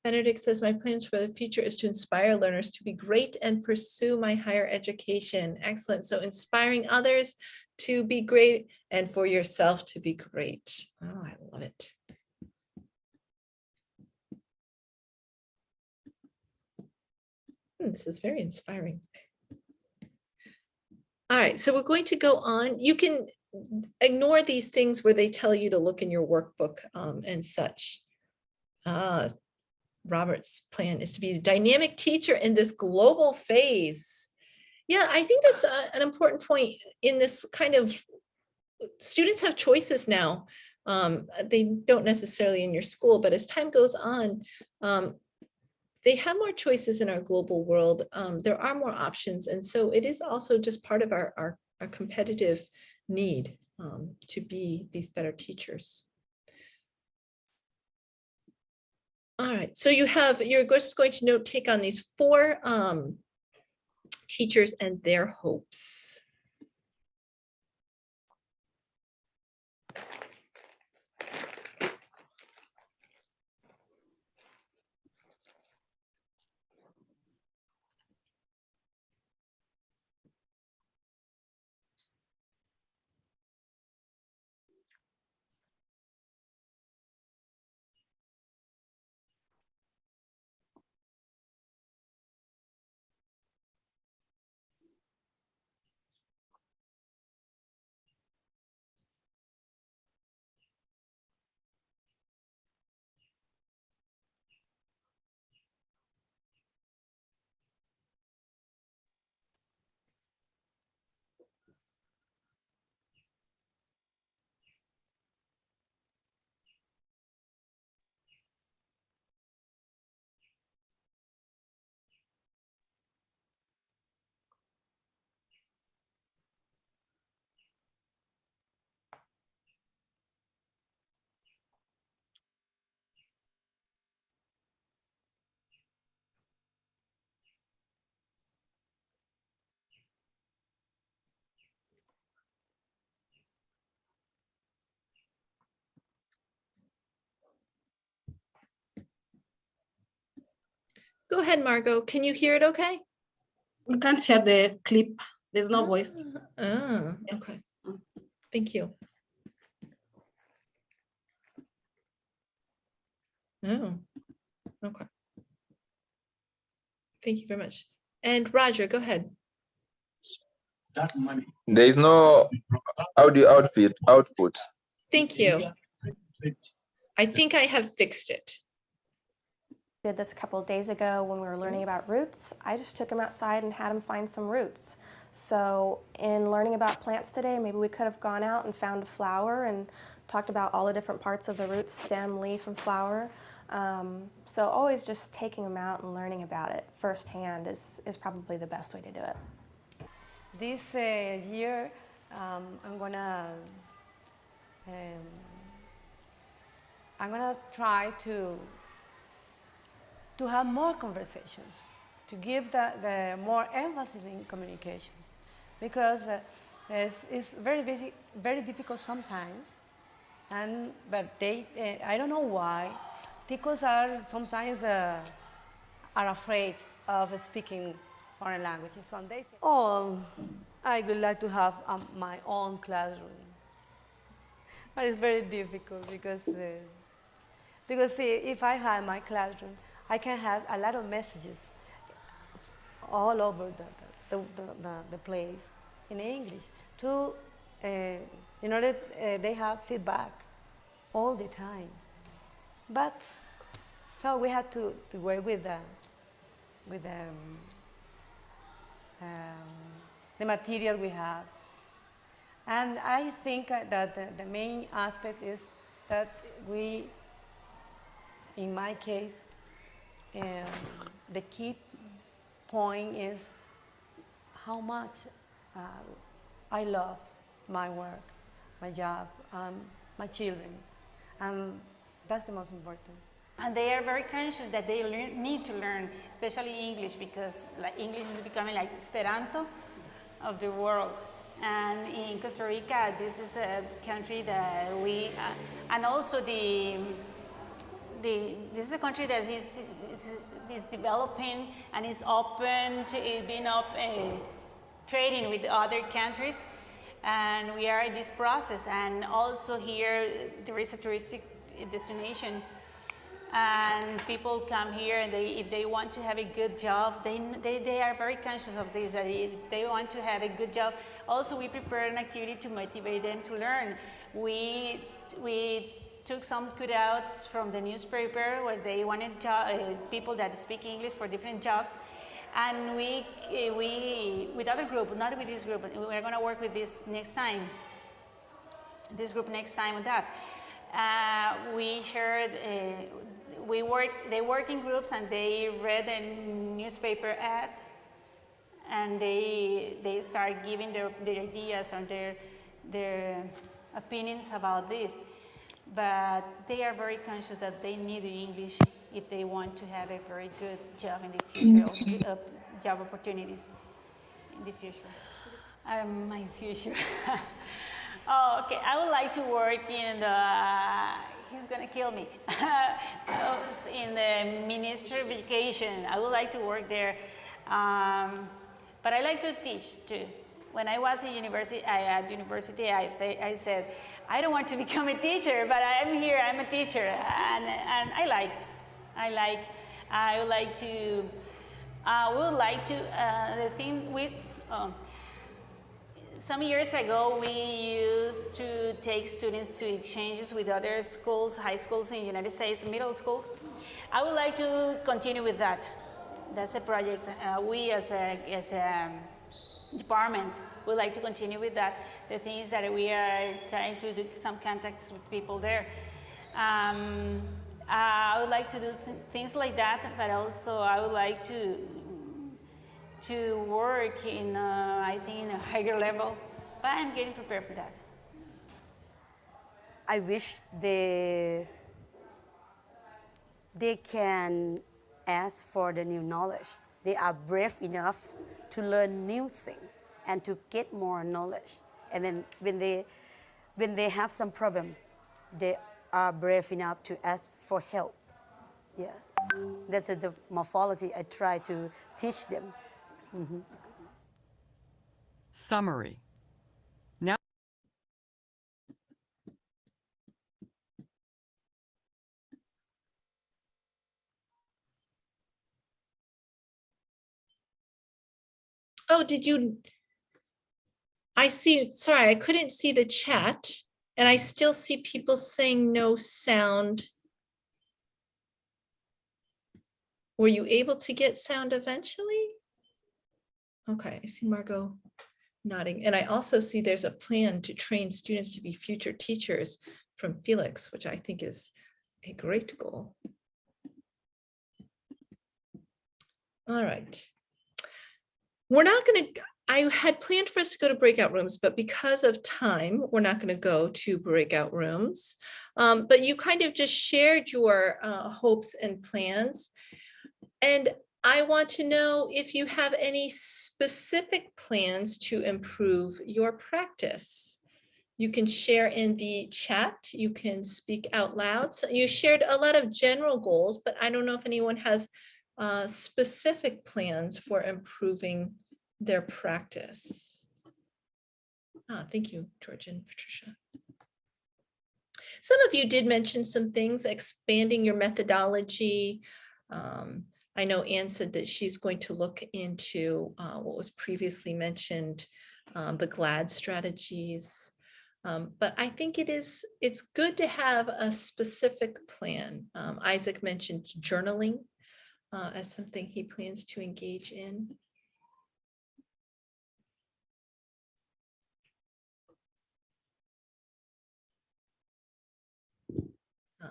Benedict says, my plans for the future is to inspire learners to be great and pursue my higher education. Excellent. So inspiring others to be great and for yourself to be great. Oh, I love it. This is very inspiring. All right, so we're going to go on. You can ignore these things where they tell you to look in your workbook and such. Robert's plan is to be a dynamic teacher in this global phase. Yeah, I think that's an important point in this kind of, students have choices now. They don't necessarily in your school, but as time goes on, they have more choices in our global world. There are more options. And so it is also just part of our competitive need to be these better teachers. All right, so you're just going to take on these 4 teachers and their hopes. Go ahead, Margot. Can you hear it okay? We can't share the clip. There's no voice. Oh, okay. Thank you. Oh, okay. Thank you very much. And Roger, go ahead. There is no audio output. Thank you. I think I have fixed it. Did this a couple of days ago when we were learning about roots. I just took him outside and had him find some roots. So in learning about plants today, maybe we could have gone out and found a flower and talked about all the different parts of the roots, stem, leaf, and flower. So always just taking them out and learning about it firsthand is probably the best way to do it. This year, I'm gonna try to have more conversations, to give the more emphasis in communications, because it's very difficult sometimes, but I don't know why, ticos are sometimes are afraid of speaking foreign languages. So they say, oh, I would like to have my own classroom. But it's very difficult because see, if I have my classroom, I can have a lot of messages all over the place in English in order they have feedback all the time. But so we had to work with the material we have. And I think that the main aspect is that we, in my case, the key point is how much I love my work, my job, my children, and that's the most important. And they are very conscious that they need to learn, especially English, because English is becoming like Esperanto of the world. And in Costa Rica, this is a country that we, and also this is a country that is developing and is open to being trading with other countries. And we are in this process. And also here, there is a touristic destination. And people come here, and if they want to have a good job, they are very conscious of this, that if they want to have a good job. Also, we prepare an activity to motivate them to learn. We took some cutouts from the newspaper where they wanted people that speak English for different jobs. And we with other group, not with this group, we're gonna work with this next time. This group next time on that. We shared, they work in groups and they read the newspaper ads, and they start giving their ideas or their opinions about this. But they are very conscious that they need the English if they want to have a very good job in the future, or job opportunities in the future. My future. Oh, okay. I would like to work in he's gonna kill me. In the Ministry of Education. I would like to work there. But I like to teach too. When I was in university, I said, I don't want to become a teacher, but I'm here, I'm a teacher. And I would like to, the thing with, some years ago, we used to take students to exchanges with other schools, high schools in the United States, middle schools. I would like to continue with that. That's a project we as a department would like to continue with that. The thing is that we are trying to do some contacts with people there. I would like to do things like that, but also I would like to work in, I think, in a higher level, but I'm getting prepared for that. I wish they can ask for the new knowledge. They are brave enough to learn new things and to get more knowledge. And then when they have some problem, they are brave enough to ask for help. Yes, that's the morphology I try to teach them. Mhm. Summary. Now, Oh, did you? I see, sorry, I couldn't see the chat and I still see people saying no sound. Were you able to get sound eventually? Okay, I see Margot nodding. And I also see there's a plan to train students to be future teachers from Felix, which I think is a great goal. All right. We're not going to, I had planned for us to go to breakout rooms, but because of time, we're not going to go to breakout rooms. But you kind of just shared your hopes and plans. And I want to know if you have any specific plans to improve your practice. You can share in the chat, you can speak out loud. So you shared a lot of general goals, but I don't know if anyone has specific plans for improving their practice. Thank you, George and Patricia. Some of you did mention some things, expanding your methodology. I know Anne said that she's going to look into what was previously mentioned, the GLAD strategies. But I think it's good to have a specific plan. Isaac mentioned journaling as something he plans to engage in.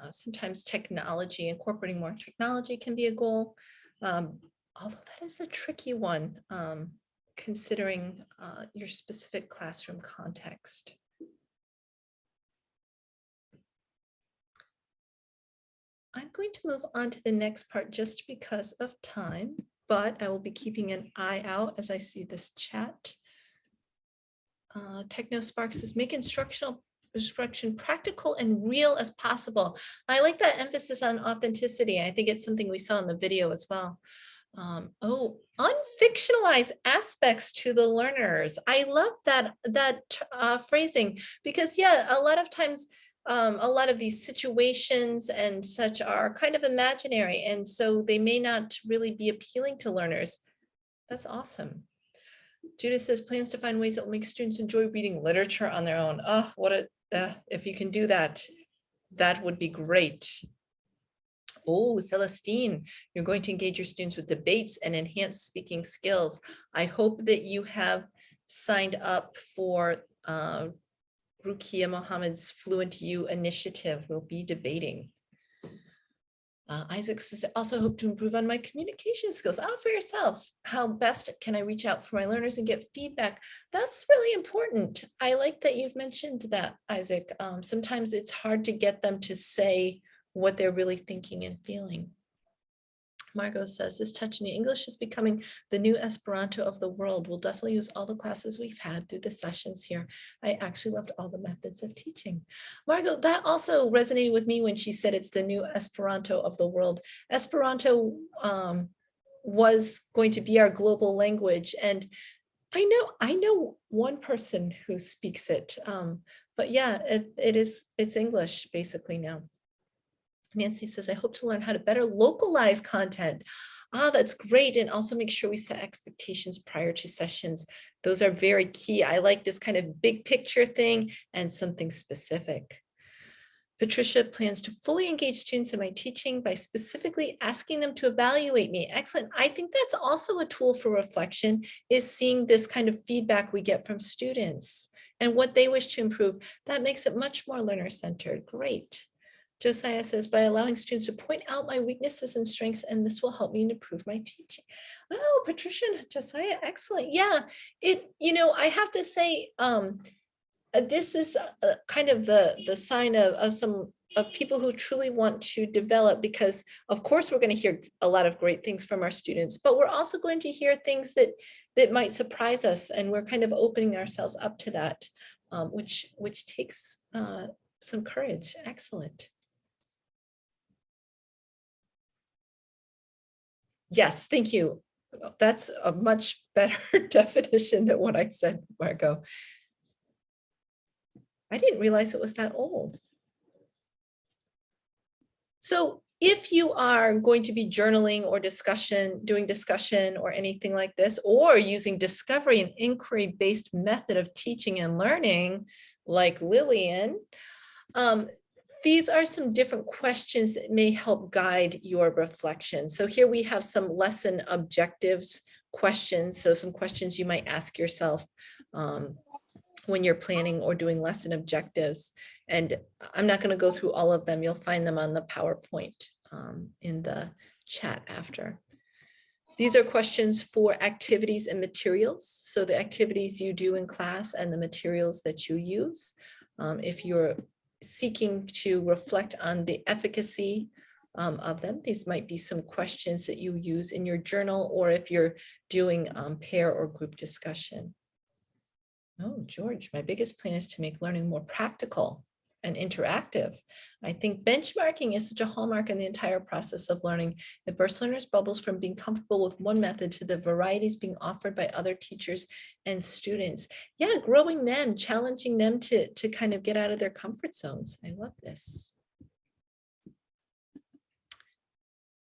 Sometimes technology, incorporating more technology can be a goal, although that is a tricky one, considering your specific classroom context. I'm going to move on to the next part just because of time, but I will be keeping an eye out as I see this chat. TechnoSparks says, make instruction practical and real as possible. I like that emphasis on authenticity. I think it's something we saw in the video as well. Oh, unfictionalized aspects to the learners. I love that phrasing, because yeah, a lot of times a lot of these situations and such are kind of imaginary, and so they may not really be appealing to learners. That's awesome. Judith says, plans to find ways that will make students enjoy reading literature on their own. Oh, if you can do that, that would be great. Oh, Celestine, you're going to engage your students with debates and enhance speaking skills. I hope that you have signed up for Rukia Mohammed's Fluent U initiative. We'll be debating. Isaac says, I also hope to improve on my communication skills. For yourself, how best can I reach out for my learners and get feedback? That's really important. I like that you've mentioned that, Isaac. Sometimes it's hard to get them to say what they're really thinking and feeling. Margot says, this touched me. English is becoming the new Esperanto of the world. We'll definitely use all the classes we've had through the sessions here. I actually loved all the methods of teaching. Margot, that also resonated with me when she said it's the new Esperanto of the world. Esperanto was going to be our global language. And I know one person who speaks it, but yeah, it's English basically now. Nancy says, I hope to learn how to better localize content. That's great. And also make sure we set expectations prior to sessions. Those are very key. I like this kind of big picture thing and something specific. Patricia plans to fully engage students in my teaching by specifically asking them to evaluate me. Excellent. I think that's also a tool for reflection, is seeing this kind of feedback we get from students and what they wish to improve. That makes it much more learner-centered. Great. Josiah says, by allowing students to point out my weaknesses and strengths, and this will help me improve my teaching. Oh, Patricia and Josiah, excellent. Yeah, I have to say, this is kind of the sign of people who truly want to develop, because of course we're going to hear a lot of great things from our students, but we're also going to hear things that might surprise us, and we're kind of opening ourselves up to that, which takes some courage. Excellent. Yes, thank you. That's a much better definition than what I said, Margot. I didn't realize it was that old. So if you are going to be journaling or doing discussion or anything like this, or using discovery and inquiry-based method of teaching and learning, like Lillian, these are some different questions that may help guide your reflection. So here we have some lesson objectives questions. So some questions you might ask yourself when you're planning or doing lesson objectives. And I'm not going to go through all of them. You'll find them on the PowerPoint in the chat after. These are questions for activities and materials. So the activities you do in class and the materials that you use. If you're seeking to reflect on the efficacy of them, these might be some questions that you use in your journal, or if you're doing pair or group discussion. Oh, George, my biggest plan is to make learning more practical and interactive. I think benchmarking is such a hallmark in the entire process of learning. It bursts learners' bubbles from being comfortable with one method to the varieties being offered by other teachers and students. Yeah, growing them, challenging them to kind of get out of their comfort zones. I love this.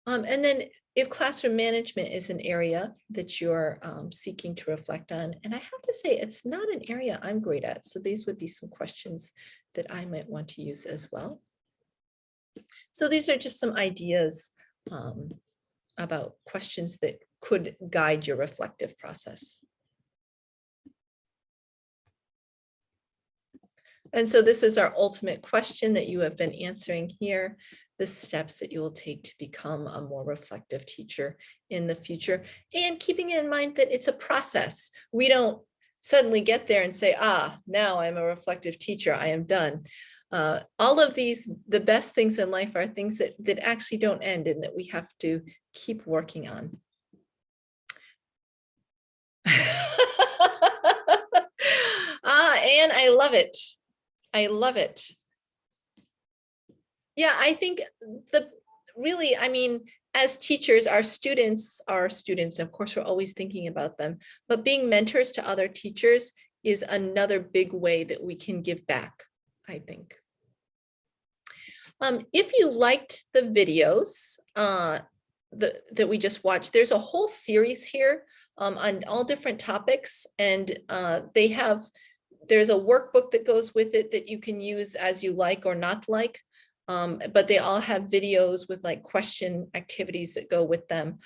And then if classroom management is an area that you're seeking to reflect on, and I have to say, it's not an area I'm great at. So these would be some questions that I might want to use as well. So these are just some ideas about questions that could guide your reflective process. And so this is our ultimate question that you have been answering here, the steps that you will take to become a more reflective teacher in the future, and keeping in mind that it's a process. We don't suddenly get there and say, now I'm a reflective teacher, I am done. All of these, the best things in life are things that actually don't end and that we have to keep working on. And I love it. I love it. Yeah, I think I mean, as teachers, our students, of course, we're always thinking about them, but being mentors to other teachers is another big way that we can give back, I think. If you liked the videos that we just watched, there's a whole series here on all different topics, and there's a workbook that goes with it that you can use as you like or not like. But they all have videos with like question activities that go with them.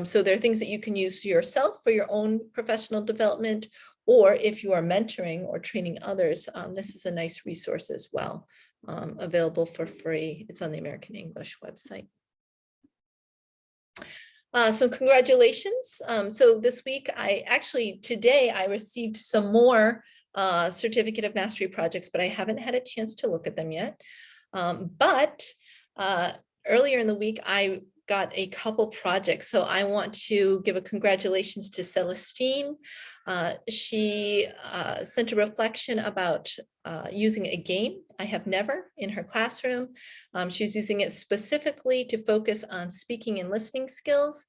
So there are things that you can use yourself for your own professional development, or if you are mentoring or training others, this is a nice resource as well, available for free. It's on the American English website. So congratulations. So this week, today I received some more Certificate of Mastery projects, but I haven't had a chance to look at them yet. But earlier in the week, I got a couple projects. So I want to give a congratulations to Celestine. She sent a reflection about using a game, I Have Never, in her classroom. She's using it specifically to focus on speaking and listening skills,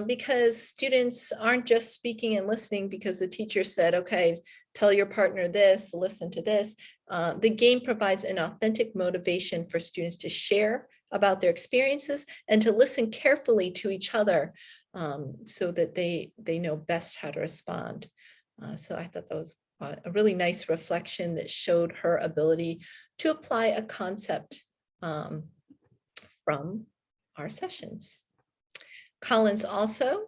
because students aren't just speaking and listening because the teacher said, okay, tell your partner this, listen to this. The game provides an authentic motivation for students to share about their experiences and to listen carefully to each other, so that they know best how to respond. So I thought that was a really nice reflection that showed her ability to apply a concept from our sessions. Collins also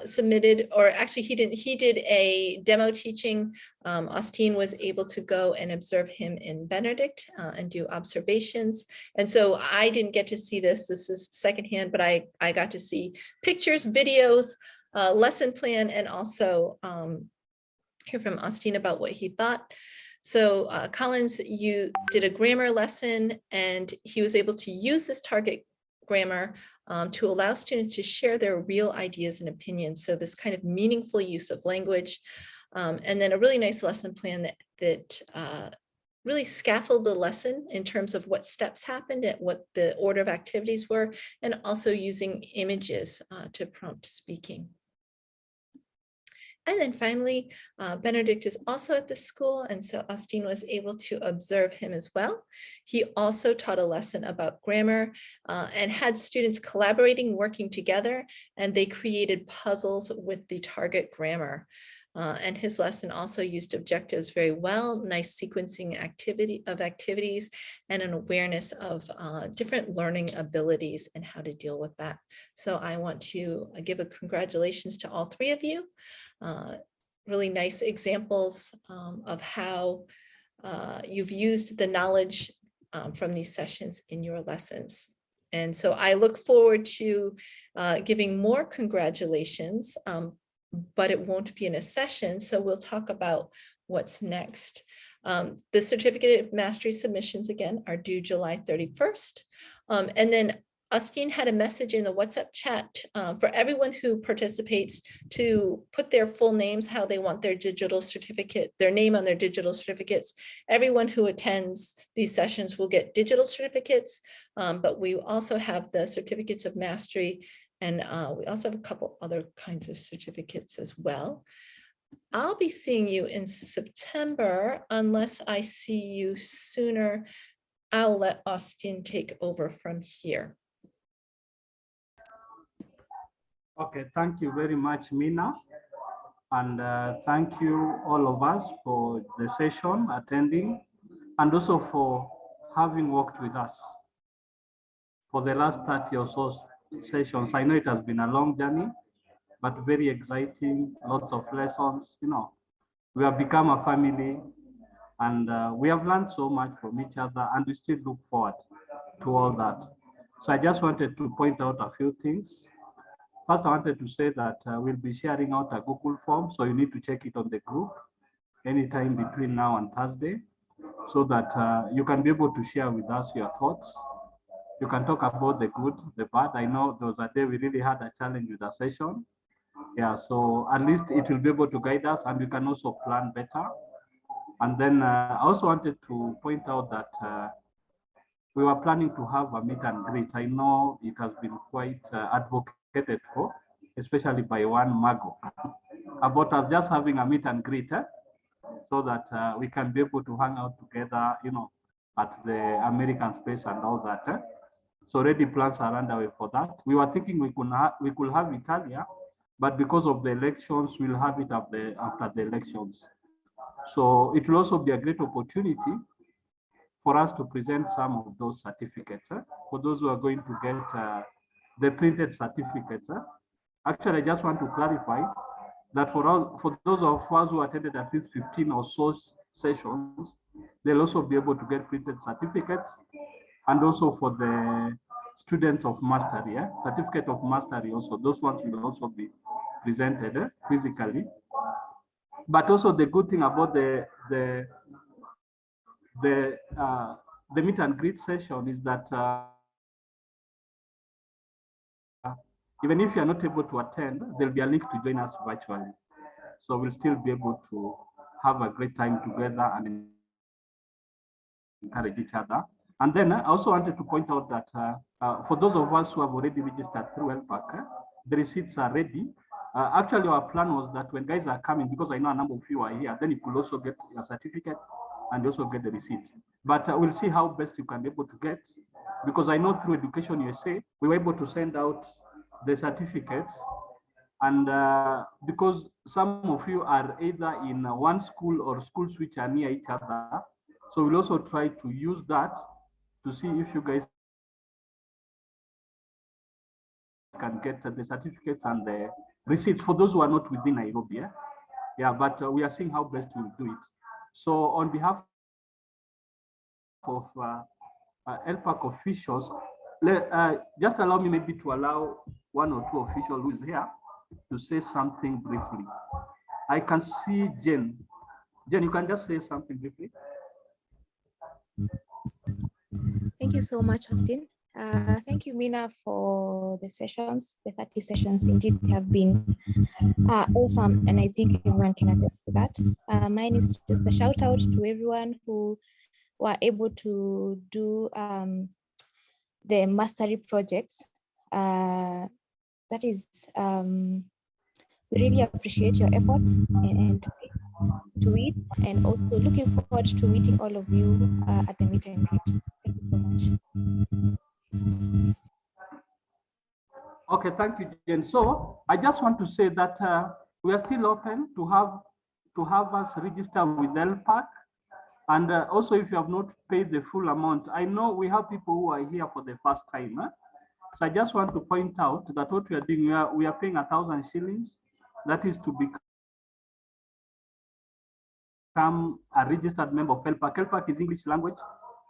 submitted, or actually he did a demo teaching. Austin was able to go and observe him in Benedict and do observations. And so I didn't get to see this is secondhand, but I got to see pictures, videos, lesson plan, and also hear from Austin about what he thought. So Collins, you did a grammar lesson, and he was able to use this target grammar to allow students to share their real ideas and opinions. So this kind of meaningful use of language, and then a really nice lesson plan that really scaffold the lesson in terms of what steps happened and what the order of activities were, and also using images to prompt speaking. And then finally, Benedict is also at the school, and so Austin was able to observe him as well. He also taught a lesson about grammar and had students collaborating, working together, and they created puzzles with the target grammar. And his lesson also used objectives very well, nice sequencing activities, and an awareness of different learning abilities and how to deal with that. So I want to give a congratulations to all three of you. Really nice examples of how you've used the knowledge from these sessions in your lessons. And so I look forward to giving more congratulations, but it won't be in a session, so we'll talk about what's next. The Certificate of Mastery submissions, again, are due July 31st. And then Austin had a message in the WhatsApp chat for everyone who participates to put their full names, how they want their digital certificate, their name on their digital certificates. Everyone who attends these sessions will get digital certificates, but we also have the Certificates of Mastery, and we also have a couple other kinds of certificates as well. I'll be seeing you in September unless I see you sooner. I'll let Austin take over from here. Okay, thank you very much, Mina. And thank you all of us for the session attending, and also for having worked with us for the last 30 or so sessions. I know it has been a long journey, but very exciting, lots of lessons. You know, we have become a family, and we have learned so much from each other, and we still look forward to all that. So I just wanted to point out a few things. First, I wanted to say that we'll be sharing out a Google form, so you need to check it on the group anytime between now and Thursday, so that you can be able to share with us your thoughts. You can talk about the good, the bad. I know there was a day we really had a challenge with the session. Yeah, so at least it will be able to guide us, and we can also plan better. And then I also wanted to point out that we were planning to have a meet and greet. I know it has been quite advocated for, especially by one Mago, about us just having a meet and greet, so that we can be able to hang out together, you know, at the American space and all that. So already plans are underway for that. We were thinking we could have it earlier, but because of the elections, we'll have it after the elections. So it will also be a great opportunity for us to present some of those certificates for those who are going to get the printed certificates. Actually, I just want to clarify that for those of us who attended at least 15 or so sessions, they'll also be able to get printed certificates, and also for the students of mastery, certificate of mastery also, those ones will also be presented physically. But also the good thing about the meet and greet session is that even if you are not able to attend, there'll be a link to join us virtually. So we'll still be able to have a great time together and encourage each other. And then I also wanted to point out that for those of us who have already registered through LPAC, the receipts are ready. Actually, our plan was that when guys are coming, because I know a number of you are here, then you could also get your certificate and also get the receipt. But we'll see how best you can be able to get, because I know through Education USA, we were able to send out the certificates. And because some of you are either in one school or schools which are near each other, so we'll also try to use that to see if you guys can get the certificates and the receipts for those who are not within Nairobi. Yeah, but we are seeing how best we'll do it. So on behalf of LPAC officials, just allow me maybe to allow one or two officials who is here to say something briefly. I can see Jen. Jen, you can just say something briefly. Thank you so much, Austin. Thank you, Mina, for the sessions. The 30 sessions indeed have been awesome, and I think everyone can attest to that. Mine is just a shout out to everyone who were able to do the mastery projects. That is, we really appreciate your effort and to it, and also looking forward to meeting all of you at the meet and greet. Thank you so much. Okay, thank you, Jen. So I just want to say that we are still open to have us register with LPAC. And also, if you have not paid the full amount, I know we have people who are here for the first time. So I just want to point out that what we are doing, we are paying 1,000 shillings. That is to become a registered member of LPAC. LPAC is English Language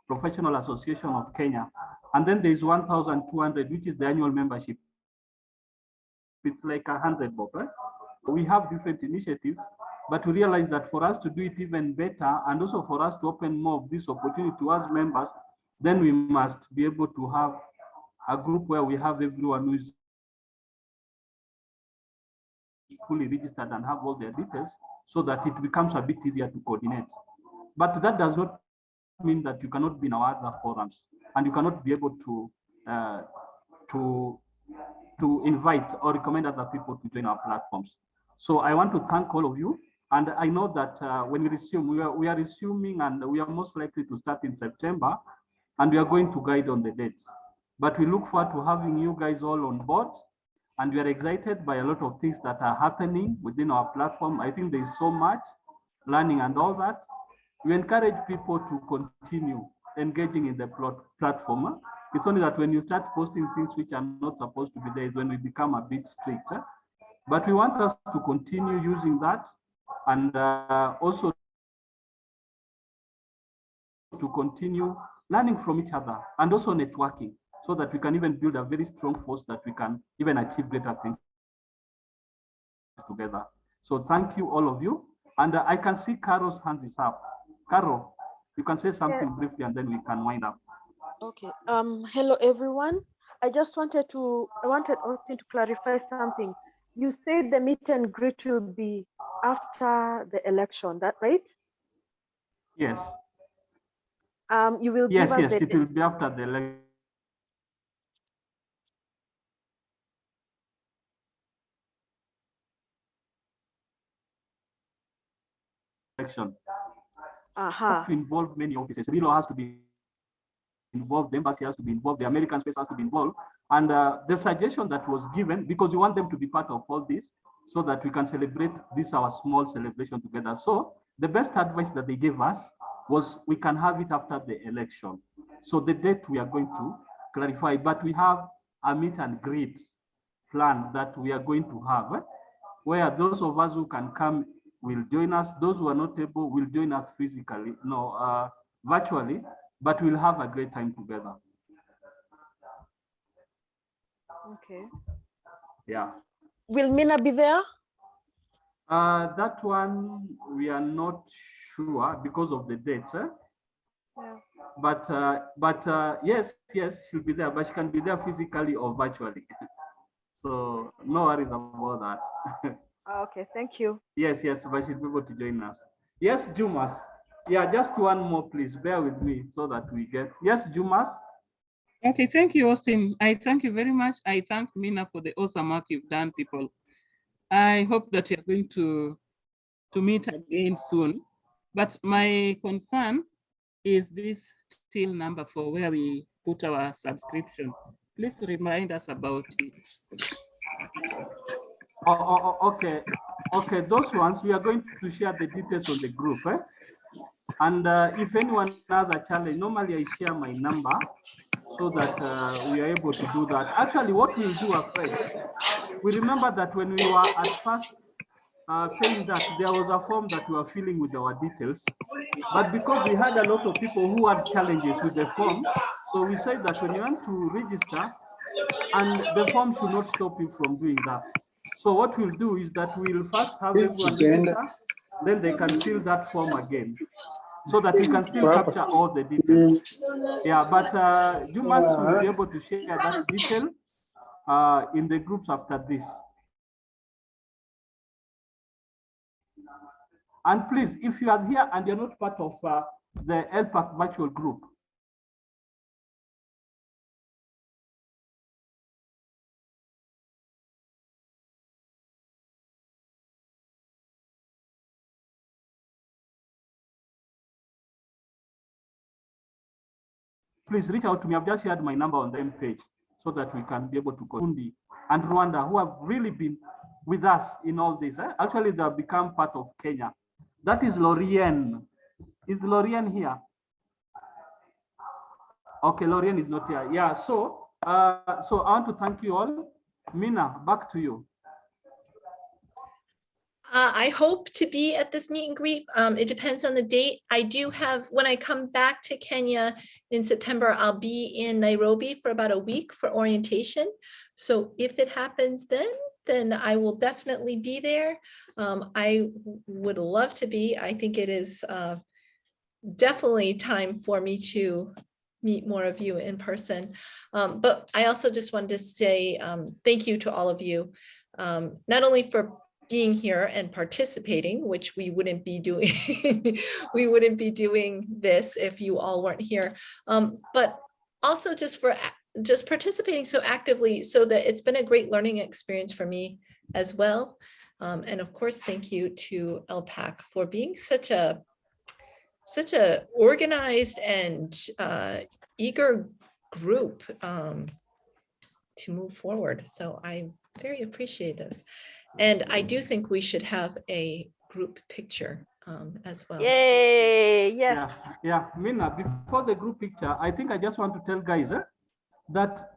Professional Association of Kenya. And then there is 1,200, which is the annual membership. It's like 100 bob. We have different initiatives, but we realize that for us to do it even better, and also for us to open more of this opportunity to us members, then we must be able to have a group where we have everyone who is fully registered and have all their details, so that it becomes a bit easier to coordinate. But that does not mean that you cannot be in our other forums, and you cannot be able to invite or recommend other people to join our platforms. So I want to thank all of you. And I know that when we resume, we are resuming, and we are most likely to start in September, and we are going to guide on the dates. But we look forward to having you guys all on board, and we are excited by a lot of things that are happening within our platform. I think there is so much learning and all that. We encourage people to continue engaging in the platform. It's only that when you start posting things which are not supposed to be there is when we become a bit strict. But we want us to continue using that, and also to continue learning from each other, and also networking, so that we can even build a very strong force that we can even achieve greater things together. So thank you, all of you. And I can see Carol's hand is up. Carol, you can say something briefly, and then we can wind up. Okay. Hello, everyone. I wanted Austin to clarify something. You said the meet and greet will be after the election, that right? Yes. You will Yes, give us it will be after the election. To involve many offices. The has to be involved, the embassy has to be involved, the American space has to be involved. And the suggestion that was given, because we want them to be part of all this, so that we can celebrate this, our small celebration together. So the best advice that they gave us was we can have it after the election. So the date we are going to clarify, but we have a meet and greet plan that we are going to have, where those of us who can come will join us. Those who are not able will join us physically, virtually, but we'll have a great time together. Okay. Yeah. Will Mina be there? That one we are not sure because of the dates. Yeah. But yes, she'll be there, but she can be there physically or virtually. So no worries about that. Okay, thank you. Yes, but she'll be able to join us. Yes, Jumas. Yeah, just one more, please. Bear with me so that we get. Yes, Jumas. Okay, thank you, Austin. I thank you very much. I thank Mina for the awesome work you've done, people. I hope that you're going to meet again soon. But my concern is this till number for where we put our subscription. Please remind us about it. Okay, those ones, we are going to share the details on the group. And if anyone has a challenge, normally I share my number so that we are able to do that. Actually, what we'll do afresh, we remember that when we were at first paying that, there was a form that we were filling with our details. But because we had a lot of people who had challenges with the form, so we said that when you want to register, and the form should not stop you from doing that. So what we'll do is that we'll first have everyone register, then they can fill that form again, so that we can still capture all the details. Yeah, but Jumas will be able to share that detail in the groups after this. And please, if you are here and you're not part of the LPAC virtual group. Please reach out to me. I've just shared my number on the same page so that we can be able to Burundi and Rwanda, who have really been with us in all this. Actually, they have become part of Kenya. That is Lorien. Is Lorien here? Okay, Lorien is not here. Yeah, so I want to thank you all. Mina, back to you. I hope to be at this meet and greet. It depends on the date. I do have, when I come back to Kenya in September, I'll be in Nairobi for about a week for orientation. So if it happens then I will definitely be there. I would love to be. I think it is definitely time for me to meet more of you in person. But I also just wanted to say thank you to all of you, not only for being here and participating, which we wouldn't be doing. We wouldn't be doing this if you all weren't here, but also just for just participating so actively, so that it's been a great learning experience for me as well. And of course, thank you to LPAC for being such a organized and eager group to move forward. So I'm very appreciative. And I do think we should have a group picture as well. Yay, yes. Yeah, Mina, before the group picture, I think I just want to tell guys that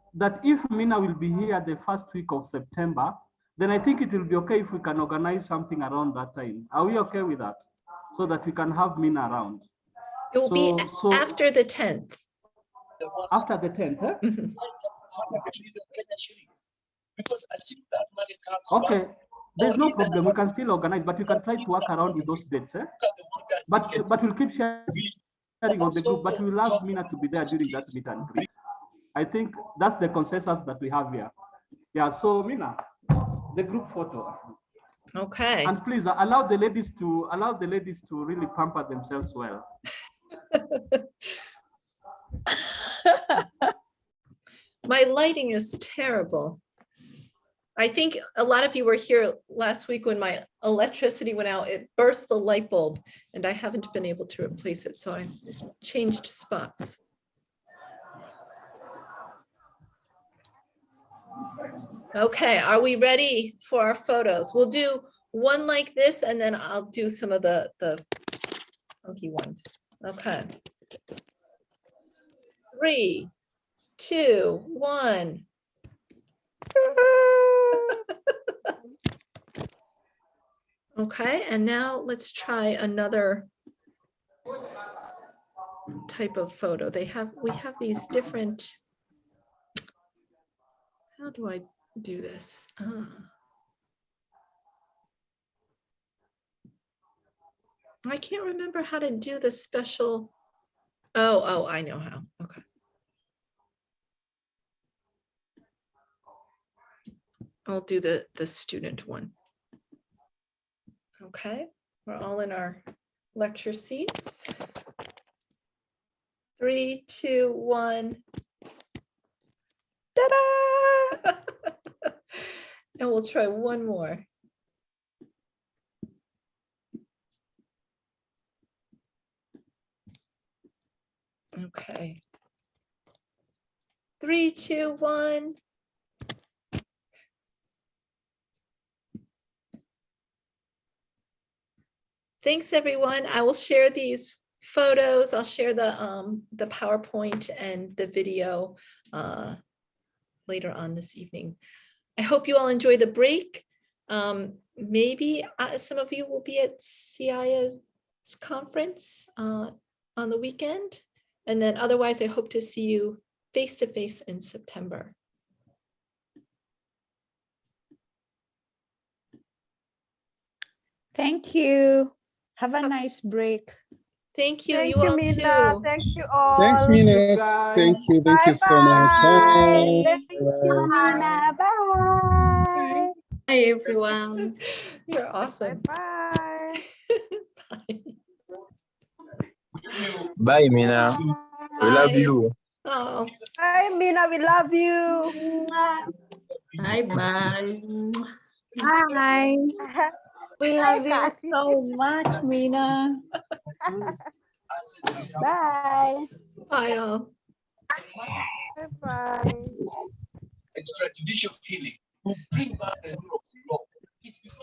if Mina will be here the first week of September, then I think it will be okay if we can organize something around that time. Are we okay with that? So that we can have Mina around. It will be after the 10th. After the 10th, eh? Okay, there's no problem. We can still organize, but you can try to work around with those dates. Eh? But we'll keep sharing on the group, but we'll ask Mina to be there during that meet and greet. I think that's the consensus that we have here. Yeah, so Mina, the group photo. Okay. And please allow the ladies to really pamper themselves well. My lighting is terrible. I think a lot of you were here last week when my electricity went out. It burst the light bulb and I haven't been able to replace it. So I changed spots. Okay, are we ready for our photos? We'll do one like this and then I'll do some of the funky ones. Okay. 3, 2, 1. Okay, and now let's try another type of photo. We have these different, how do I do this? I can't remember how to do the special. Oh, I know how. Okay. I'll do the student one. Okay, we're all in our lecture seats. 3, 2, 1. Ta-da! And we'll try one more. Okay. 3, 2, 1. Thanks, everyone. I will share these photos. I'll share the PowerPoint and the video later on this evening. I hope you all enjoy the break. Maybe some of you will be at CIA's conference on the weekend. And then otherwise, I hope to see you face-to-face in September. Thank you. Have a nice break. Thank you. Thank You you, all Mina. too. Thank you all. Thanks, Mina. Thank you. Thank you so much. Bye. Bye. Thank you, Mina. Bye. Bye, everyone. You're awesome. Bye. Bye. Bye, Mina. We love Bye. you. Oh. Bye, Mina. We love you. Bye-bye. Bye. We love you Kathy. so much, Mina. Bye. Bye all. Bye-bye.